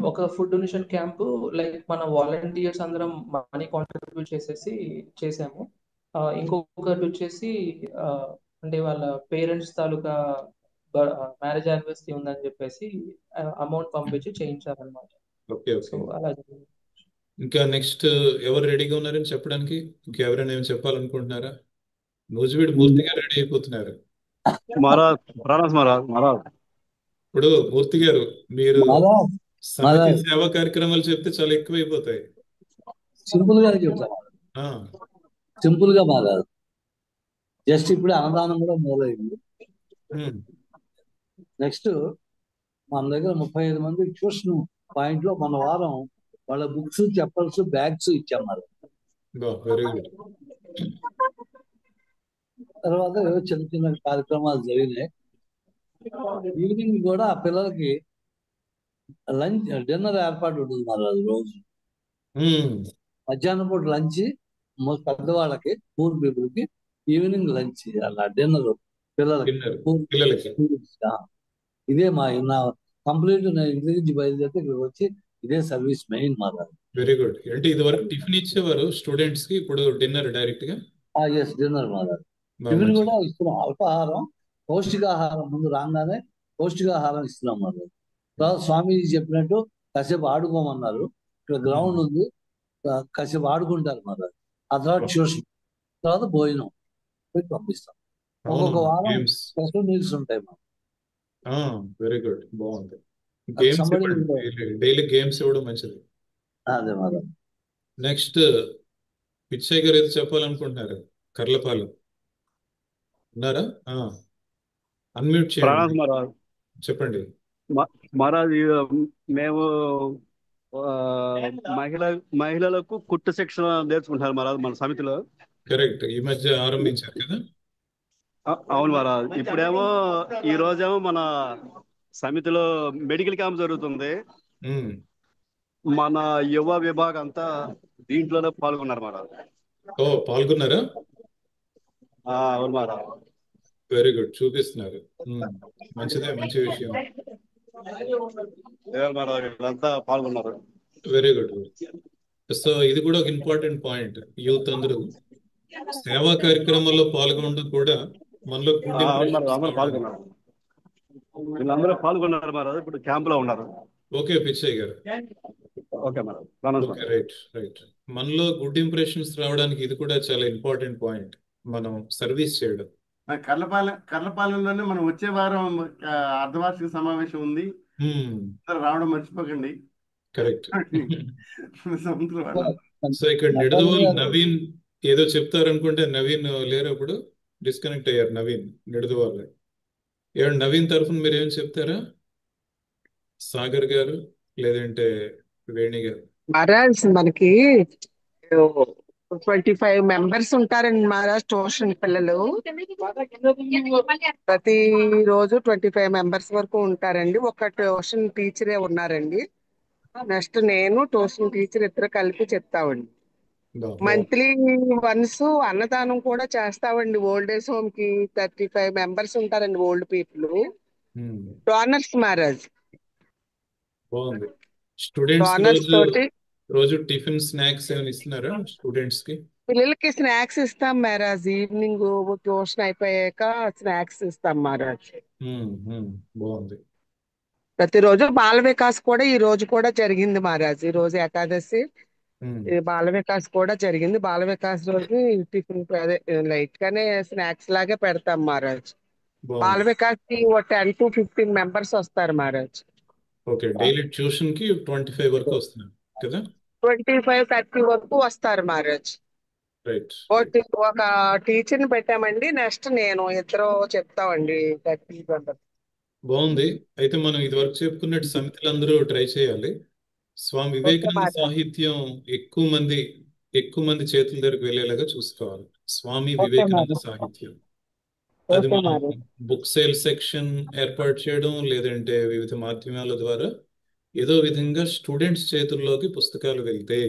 ఒక ఫుడ్ డొనేషన్ క్యాంపు లైక్ మన వాలంటీర్స్ అందరం మనీ కాంట్రిబ్యూట్ చేసేసి చేసాము. ఇంకొకటి వచ్చేసి అంటే వాళ్ళ పేరెంట్స్ తాలూకా మ్యారేజ్ యానివర్సరీ ఉందని చెప్పేసి అమౌంట్ పంపించి చేయించారనమాట. Okay, so okay. అలా ఇంకా నెక్స్ట్ ఎవరు రెడీగా ఉన్నారని చెప్పడానికి? ఇంకెవరైనా ఏమి చెప్పాలనుకుంటున్నారా? నూజివీడు మూర్తి గారు రెడీ అయిపోతున్నారు. ఇప్పుడు మూర్తి గారు మీరు సమితి సేవా కార్యక్రమాలు చెప్తే చాలా ఎక్కువైపోతాయి. సింపుల్ గా చెప్తాను, సింపుల్ గా మారాదు. జస్ట్ ఇప్పుడు అన్నదానం కూడా మొదలైంది. నెక్స్ట్ మన దగ్గర 35 మంది ట్యూషన్ పాయింట్ లో మన వారం వాళ్ళ బుక్స్, చెప్పల్స్, బ్యాగ్స్ ఇచ్చాం. Very good. తర్వాత ఏవో చిన్న చిన్న కార్యక్రమాలు జరిగినాయి. ఈవినింగ్ కూడా ఆ పిల్లలకి లంచ్, డిన్నర్ ఏర్పాటు ఉంటుంది మరి రోజు. మధ్యాహ్నం పూట లంచ్ పెద్దవాళ్ళకి, పూర్ పీపుల్ కి, ఈవినింగ్ లంచ్ అలా డిన్నర్ పిల్లలకి. ఇదే నా కంప్లీట్ ఇంటి నుంచి బయలుదేరితే ఇక్కడికి వచ్చి ఇదే సర్వీస్ మెయిన్ మారాలి. Very good. అంటే ఇది వరకు టిఫిన్ ఇచ్చేవారు స్టూడెంట్స్ కి, ఇప్పుడు డిన్నర్ డైరెక్ట్ గా? ఎస్, డిన్నర్ మారాలి. టిఫిన్ కూడా ఇస్తున్నాం, అల్పాహారం, పౌష్టికాహారం. ముందు రాగానే పౌష్టికాహారం ఇస్తున్నాం మరి. తర్వాత స్వామీజీ చెప్పినట్టు కాసేపు ఆడుకోమన్నారు. ఇక్కడ గ్రౌండ్ ఉంది, కాసేపు ఆడుకుంటారు మరి. ఆ తర్వాత ట్యూషన్, తర్వాత భోజనం పెట్టి పంపిస్తాం. ఒక్కొక్క వారం స్పెషల్ మీల్స్ ఉంటాయి మాకు. వెరీ గుడ్, బాగుంది. గేమ్స్ డైలీ గేమ్స్ ఇవ్వడం మంచిది. అదే మరి. నెక్స్ట్ పిచ్చయ్య గారు ఏదో చెప్పాలనుకుంటున్నారు, కర్లపాలెం ఉన్నారా? అన్మ్యూట్ చేయండి, చెప్పండి. మహారాజ్, మేము మహిళలకు కుట్టు శిక్షణ నేర్చుకుంటారు మహారాజ్ మన సమితిలో. కరెక్ట్, ఈ మధ్య ఆరంభించారు కదా? అవును మహారాజ్. ఇప్పుడేమో ఈ రోజేమో మన సమితిలో మెడికల్ క్యాంప్ జరుగుతుంది. మన యువ విభాగం అంతా దీంట్లోనే పాల్గొన్నారు మహారాజ్. పాల్గొన్నారా? అవును మహారాజ్. వెరీ గుడ్, చూపిస్తున్నారు. మంచిదే, మంచి విషయం. వీళ్ళంతా పాల్గొన్నారు. Very good. సో ఇది కూడా ఒక ఇంపార్టెంట్ పాయింట్. యూత్ అందరూ సేవా కార్యక్రమాల్లో పాల్గొనడం కూడా మనలో గుడ్ అవును మహారాజ్, ఇంప్రెషన్స్ అందరూ రావడానికి. పాల్గొన్నారు. వీళ్ళందరూ పాల్గొన్నారు మహారాజ్, ఇప్పుడు క్యాంప్ లో ఉన్నారు. ఓకే పిచ్చయ్య గారు. ఓకే మహారాజ్, ప్రణామం ఓకే మహారాజ్. Right right. మనలో గుడ్ ఇంప్రెషన్స్ రావడానికి ఇది కూడా చాలా ఇంపార్టెంట్ పాయింట్, మనం సర్వీస్ చేయడం. కర్లపాలెంలోనే మనం వచ్చే వారం అర్ధవార్షిక సమావేశం ఉంది, అందరూ రావడం మర్చిపోకండి. కరెక్ట్. సముద్రం వాళ్ళందరూ. సో ఇక్కడ నిడదవోలు నవీన్ ఏదో చెప్తారనుకుంటే నవీన్ లేరు, అప్పుడు డిస్కనెక్ట్ అయ్యారు నవీన్ నిడదవోలు. ఏమండి నవీన్ తరఫున మీరు ఏం చెప్తారా? సాగర్ గారు లేదంటే వేణి గారు? మహారాజ్ మనకి 25 మెంబర్స్ ఉంటారండి మహారాజ్, ట్యూషన్ పిల్లలు ప్రతి రోజు 25 మెంబర్స్ వరకు ఉంటారండి. ఒక ట్యూషన్ టీచరే ఉన్నారండి. నెక్స్ట్ నేను ట్యూషన్ టీచర్ ఇద్దరు కలిపి చెప్తామండి. మంత్లీ వన్స్ అన్నదానం కూడా చేస్తామండి. ఓల్డ్ ఏజ్ హోమ్ కి 35 మెంబర్స్ ఉంటారండి, ఓల్డ్ పీపుల్ డోనర్స్ మహారాజ్. బాగుంది. స్టూడెంట్స్ డోనర్స్ తోటి రోజు టిఫిన్ స్నాక్స్ ఏమైనా ఇస్తున్నారా స్టూడెంట్స్ కి? పిల్లలకి స్నాక్స్ ఇస్తాం మహారాజ్. ఈవినింగ్ ట్యూషన్ అయిపోయాక స్నాక్స్ ఇస్తాం మహారాజ్. బాగుంది. ప్రతిరోజు బాల వికాస్ కూడా ఈ రోజు కూడా జరిగింది మహారాజ్. ఈ రోజు ఏకాదశి, ఈ బాల వికాస్ కూడా జరిగింది. బాల వికాస్ రోజు టిఫిన్ అదే లైట్ గానే స్నాక్స్ లాగే పెడతాం మహారాజ్. బాల వికాస్ కి 10 to 15 మెంబర్స్ వస్తారు మహారాజ్. ఓకే, డైలీ ట్యూషన్ కి 25 వరకు వస్తున్నారు కదా? 25-30 వరకు వస్తారు మహారాజ్. రైట్. ఒక టీచర్ ని పెట్టామండి, నెక్స్ట్ నేను ఇద్దరు చెప్తామండి 30 మెంబర్స్. బాగుంది. అయితే మనం ఇది వరకు చెప్పుకున్నట్టు సమితులందరూ ట్రై చేయాలి. స్వామి వివేకానంద సాహిత్యం ఎక్కువ మంది చేతుల దగ్గరకు వెళ్ళేలాగా చూసుకోవాలి. స్వామి వివేకానంద సాహిత్యం అది మనం బుక్ సేల్ సెక్షన్ ఏర్పాటు చేయడం, లేదంటే వివిధ మాధ్యమాల ద్వారా ఏదో విధంగా స్టూడెంట్స్ చేతుల్లోకి పుస్తకాలు వెళ్తే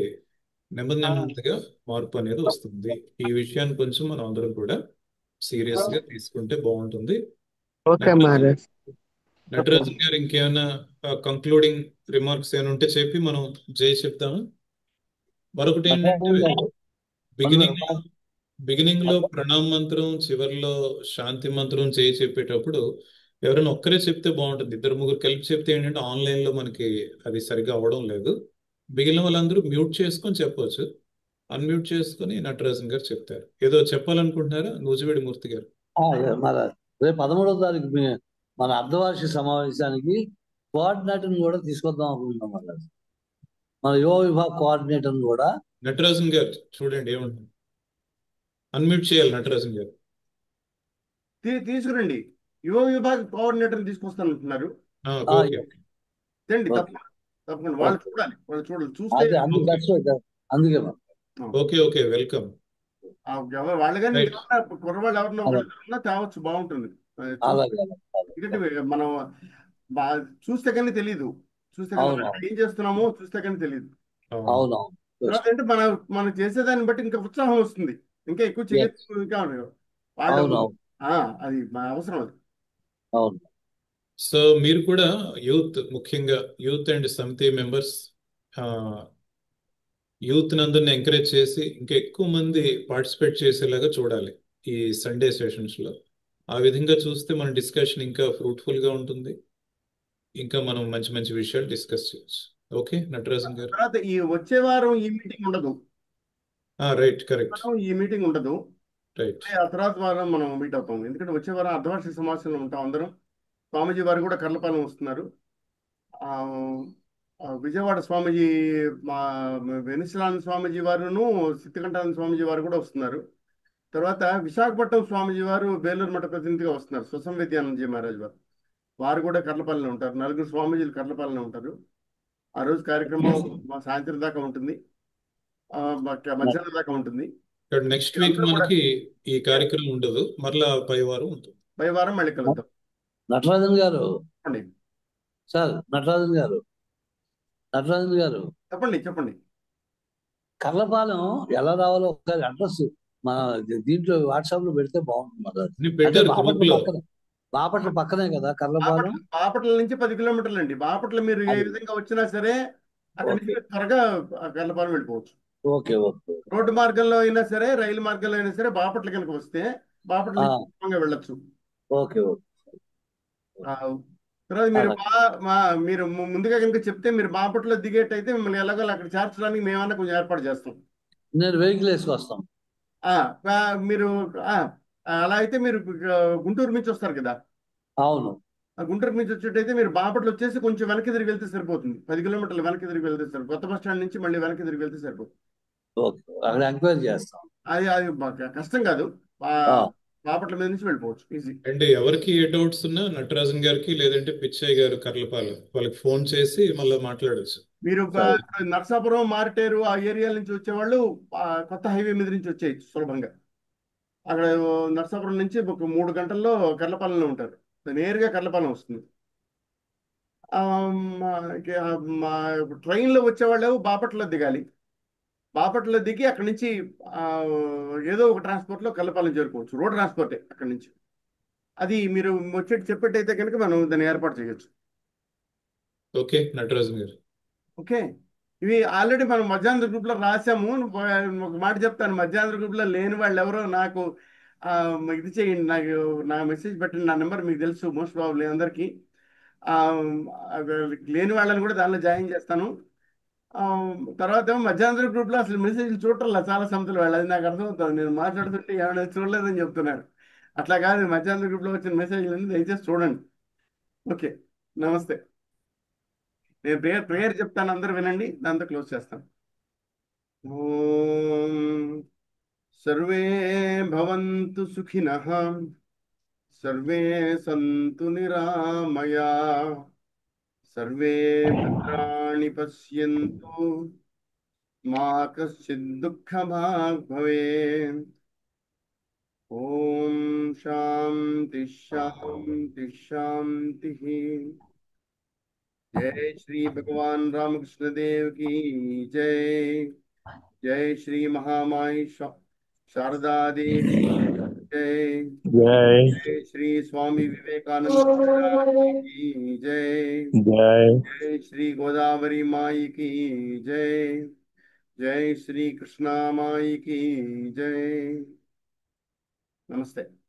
నెమ్మదిగా మార్పు అనేది వస్తుంది. ఈ విషయాన్ని కొంచెం మనం అందరం కూడా సీరియస్ గా తీసుకుంటే బాగుంటుంది. నటరాజన్ గారు ఇంకేమైనా కంక్లూడింగ్ రిమార్క్స్ ఏమైనా ఉంటే చెప్పి మనం జై చెప్తాము. మరొకటి ఏంటంటే బిగినింగ్ లో ప్రణామ మంత్రం, చివరిలో శాంతి మంత్రం చేయి చెప్పేటప్పుడు ఎవరైనా ఒక్కరే చెప్తే బాగుంటుంది. 2-3 కలిపి చెప్తే ఏంటంటే ఆన్లైన్ లో మనకి అది సరిగా అవ్వడం లేదు. మిగిలిన వాళ్ళందరూ మ్యూట్ చేసుకొని చెప్పవచ్చు. అన్మ్యూట్ చేసుకొని నటరాజన్ గారు చెప్తారు. ఏదో చెప్పాలనుకుంటున్నారా నూజివేడి మూర్తి గారు? రేపు 13వ తారీఖు మన అర్ధవార్షిక సమావేశానికి కోఆర్డినేటర్ కూడా తీసుకొద్దాం అనుకుంటున్నాం మహారాజ్. మన యువ విభాగ కోఆర్డినేటర్ కూడా. నటరాజన్ గారు చూడండి ఏమంటారు, అన్మ్యూట్ చేయాలి నటరాజన్ గారు. తీసుకురండి, యువ విభాగ కోఆర్డినేటర్ తీసుకొస్తాను అంటున్నారు. తప్పకుండా వాళ్ళు చూడాలి చూస్తే అందుకే ఓకే వెల్కమ్. వాళ్ళు కానీ కుర్రవాళ్ళు ఎవరినో తేవచ్చు, బాగుంటుంది. ఎందుకంటే మనం చూస్తే కానీ తెలియదు, ఏం చేస్తున్నామో చూస్తే కానీ తెలియదు. తర్వాత అంటే మనం చేసేదాన్ని బట్టి ఇంకా ఉత్సాహం వస్తుంది, ఇంకా ఎక్కువ చేయొచ్చు, ఇంకా వాళ్ళు అది అవసరం అది. సో మీరు కూడా ముఖ్యంగా యూత్ అండ్ సమితి మెంబర్స్ యూత్ నందరిని ఎంకరేజ్ చేసి ఇంకా ఎక్కువ మంది పార్టిసిపేట్ చేసేలాగా చూడాలి ఈ సండే సెషన్స్ లో. ఆ విధంగా చూస్తే మన డిస్కషన్ ఇంకా ఫ్రూట్ఫుల్ గా ఉంటుంది, ఇంకా మనం మంచి మంచి విషయాలు డిస్కస్ చేయొచ్చు. ఓకే నటరాజన్ గారు. తర్వాత ఈ వచ్చే వారం ఈ మీటింగ్ ఉండదు. Right, correct. ఈ మీటింగ్ ఉండదు. రైట్. ఆ తర్వాత వారం మనం మీట్ అవుతాం. ఎందుకంటే వచ్చే వారం అర్ధవార్షిక సమావేశంలో ఉంటాం అందరం. స్వామీజీ వారు కూడా కర్లపాలెం వస్తున్నారు. విజయవాడ స్వామీజీ, మా వెనిసిలానంద స్వామీజీ వారును సిద్ధికంఠానంద స్వామీజీ వారు కూడా వస్తున్నారు. తర్వాత విశాఖపట్నం స్వామీజీ వారు బేలూరు మఠ ప్రతినిధిగా వస్తున్నారు. స్వసంవేద్యానందజీ మహారాజ్ వారు కూడా కర్లపాలెంలో ఉంటారు. 4 స్వామీజీలు కర్లపాలెంలో ఉంటారు. ఆ రోజు కార్యక్రమం సాయంత్రం దాకా ఉంటుంది, మధ్యాహ్నం దాకా ఉంటుంది. నెక్స్ట్ వీక్ మనకి ఈ కార్యక్రమం ఉండదు, మరలా పై వారం ఉంటుంది. పై వారం మళ్ళీ కలుద్దాం. నటరాజన్ గారు సార్, నటరాజన్ గారు చెప్పండి. కర్లపాలెం ఎలా రావాలో ఒకసారి అడ్రస్ మన దీంట్లో వాట్సాప్ లో పెడితే బాగుంటుంది. బాపట్ల పక్కనే కదా కర్లపాలెం. బాపట్ల నుంచి 10 కిలోమీటర్లు అండి. బాపట్ల మీరు ఏ విధంగా వచ్చినా సరే అక్కడి నుంచి త్వరగా కర్లపాలెం వెళ్ళిపోవచ్చు. ఓకే ఓకే రోడ్డు మార్గంలో అయినా సరే, రైలు మార్గంలో అయినా సరే బాపట్ల కనుక వస్తే బాపట్ల ఆ, నుంచి సులభంగా వెళ్ళొచ్చు. ఓకే ఓకే ఆ, తర్వాత మీరు అలాగే మీరు ముందుగా కనుక చెప్తే మీరు బాపట్ల దిగేటైతే మిమ్మల్ని ఎలాగోలా అక్కడ చేర్చడానికి మేమన్నా కొంచెం ఏర్పాటు చేస్తాం. నేను వెహికల్ వేసుకొస్తాం. ఆ, మీరు ఆ, అలా అయితే మీరు గుంటూరు నుంచి వస్తారు కదా. అవును ఆ గుంటూరు నుంచి వచ్చేటైతే మీరు బాపట్ల వచ్చేసి కొంచెం వెనక్కి తిరిగి వెళ్తే సరిపోతుంది. 10 కిలోమీటర్లు వెనక్కి తిరిగి వెళ్తే సరిపోతుంది. కొత్త బస్ స్టాండ్ నుంచి మళ్ళీ వెనక్కి తిరిగి వెళ్తే సరిపోతుంది. ఓకే అక్కడ ఎంక్వైరీ చేస్తాం. అది కష్టం కాదు. ఆ, బాపట్ల మీద నుంచి వెళ్ళిపోవచ్చు ఈజీ. అండ్ ఎవరికి ఏ డౌట్స్ ఉన్నా నటరాజన్ గారికి లేదంటే పిచ్చయ్య గారు కర్లపాలెం వాళ్ళకి ఫోన్ చేసి మళ్ళీ మాట్లాడచ్చు. మీరు సరే నరసాపురం, మార్టేరు ఆ ఏరియాల నుంచి వచ్చేవాళ్ళు కొత్త హైవే మీద నుంచి వచ్చేయచ్చు సులభంగా. అక్కడ నరసాపురం నుంచి ఒక 3 గంటల్లో కర్లపాలెంలో ఉంటారు. నేరుగా కర్లపాలెం వస్తుంది. ట్రైన్లో వచ్చేవాళ్ళు బాపట్ల దిగాలి. బాపట్ల దిగి అక్కడి నుంచి ఆ, ఏదో ఒక ట్రాన్స్పోర్ట్లో కర్లపాలెం చేరుకోవచ్చు. రోడ్ ట్రాన్స్పోర్టే అక్కడి నుంచి. అది మీరు వచ్చేటి చెప్పేటైతే కనుక మనం దాన్ని ఏర్పాటు చేయొచ్చు. ఓకే నటరాజన్ గారు. ఓకే, ఇవి ఆల్రెడీ మనం మధ్యాహ్నం గ్రూప్లో రాసాము. ఒక మాట చెప్తాను, మధ్యాహ్నం గ్రూప్లో లేని వాళ్ళు ఎవరో నాకు ఇది చేయండి, నాకు నా మెసేజ్ పెట్టండి. నా నెంబర్ మీకు తెలుసు మోస్ట్ ప్రాబ్లీ అందరికీ. ఆ, లేని వాళ్ళని కూడా దానిలో జాయిన్ చేస్తాను. ఆ, తర్వాత ఏమో మధ్యాహ్నం గ్రూప్లో అసలు మెసేజ్లు చూడటంలా చాలా సంస్థలు వాళ్ళు. అది నాకు అర్థమవుతుంది. నేను మాట్లాడుతుంటే ఏమైనా చూడలేదని చెప్తున్నారు. అట్లా కాదు, మధ్యాహ్నం గ్రూప్లో వచ్చిన మెసేజ్లు దయచేసి చూడండి. ఓకే, నమస్తే. నేను ప్రేయర్ చెప్తాను, అందరూ వినండి, దాంతో క్లోజ్ చేస్తాను. ఓం సర్వే భవంతు సుఖినః, సర్వే సంతు నిరామయా, సర్వే భద్రాణి పశ్యంతు, మా కశ్చిద్ దుఃఖభాగ్ భవేత్. ఓం శాంతి శాంతి శాంతి. जय श्री भगवान रामकृष्ण देव की जय. जय श्री महामाई शारदा देवी जय. जय जय श्री स्वामी विवेकानंद महाराज जी की जय. जय जय श्री गोदावरी माई की जय. जय श्री कृष्णा माई की जय. नमस्ते.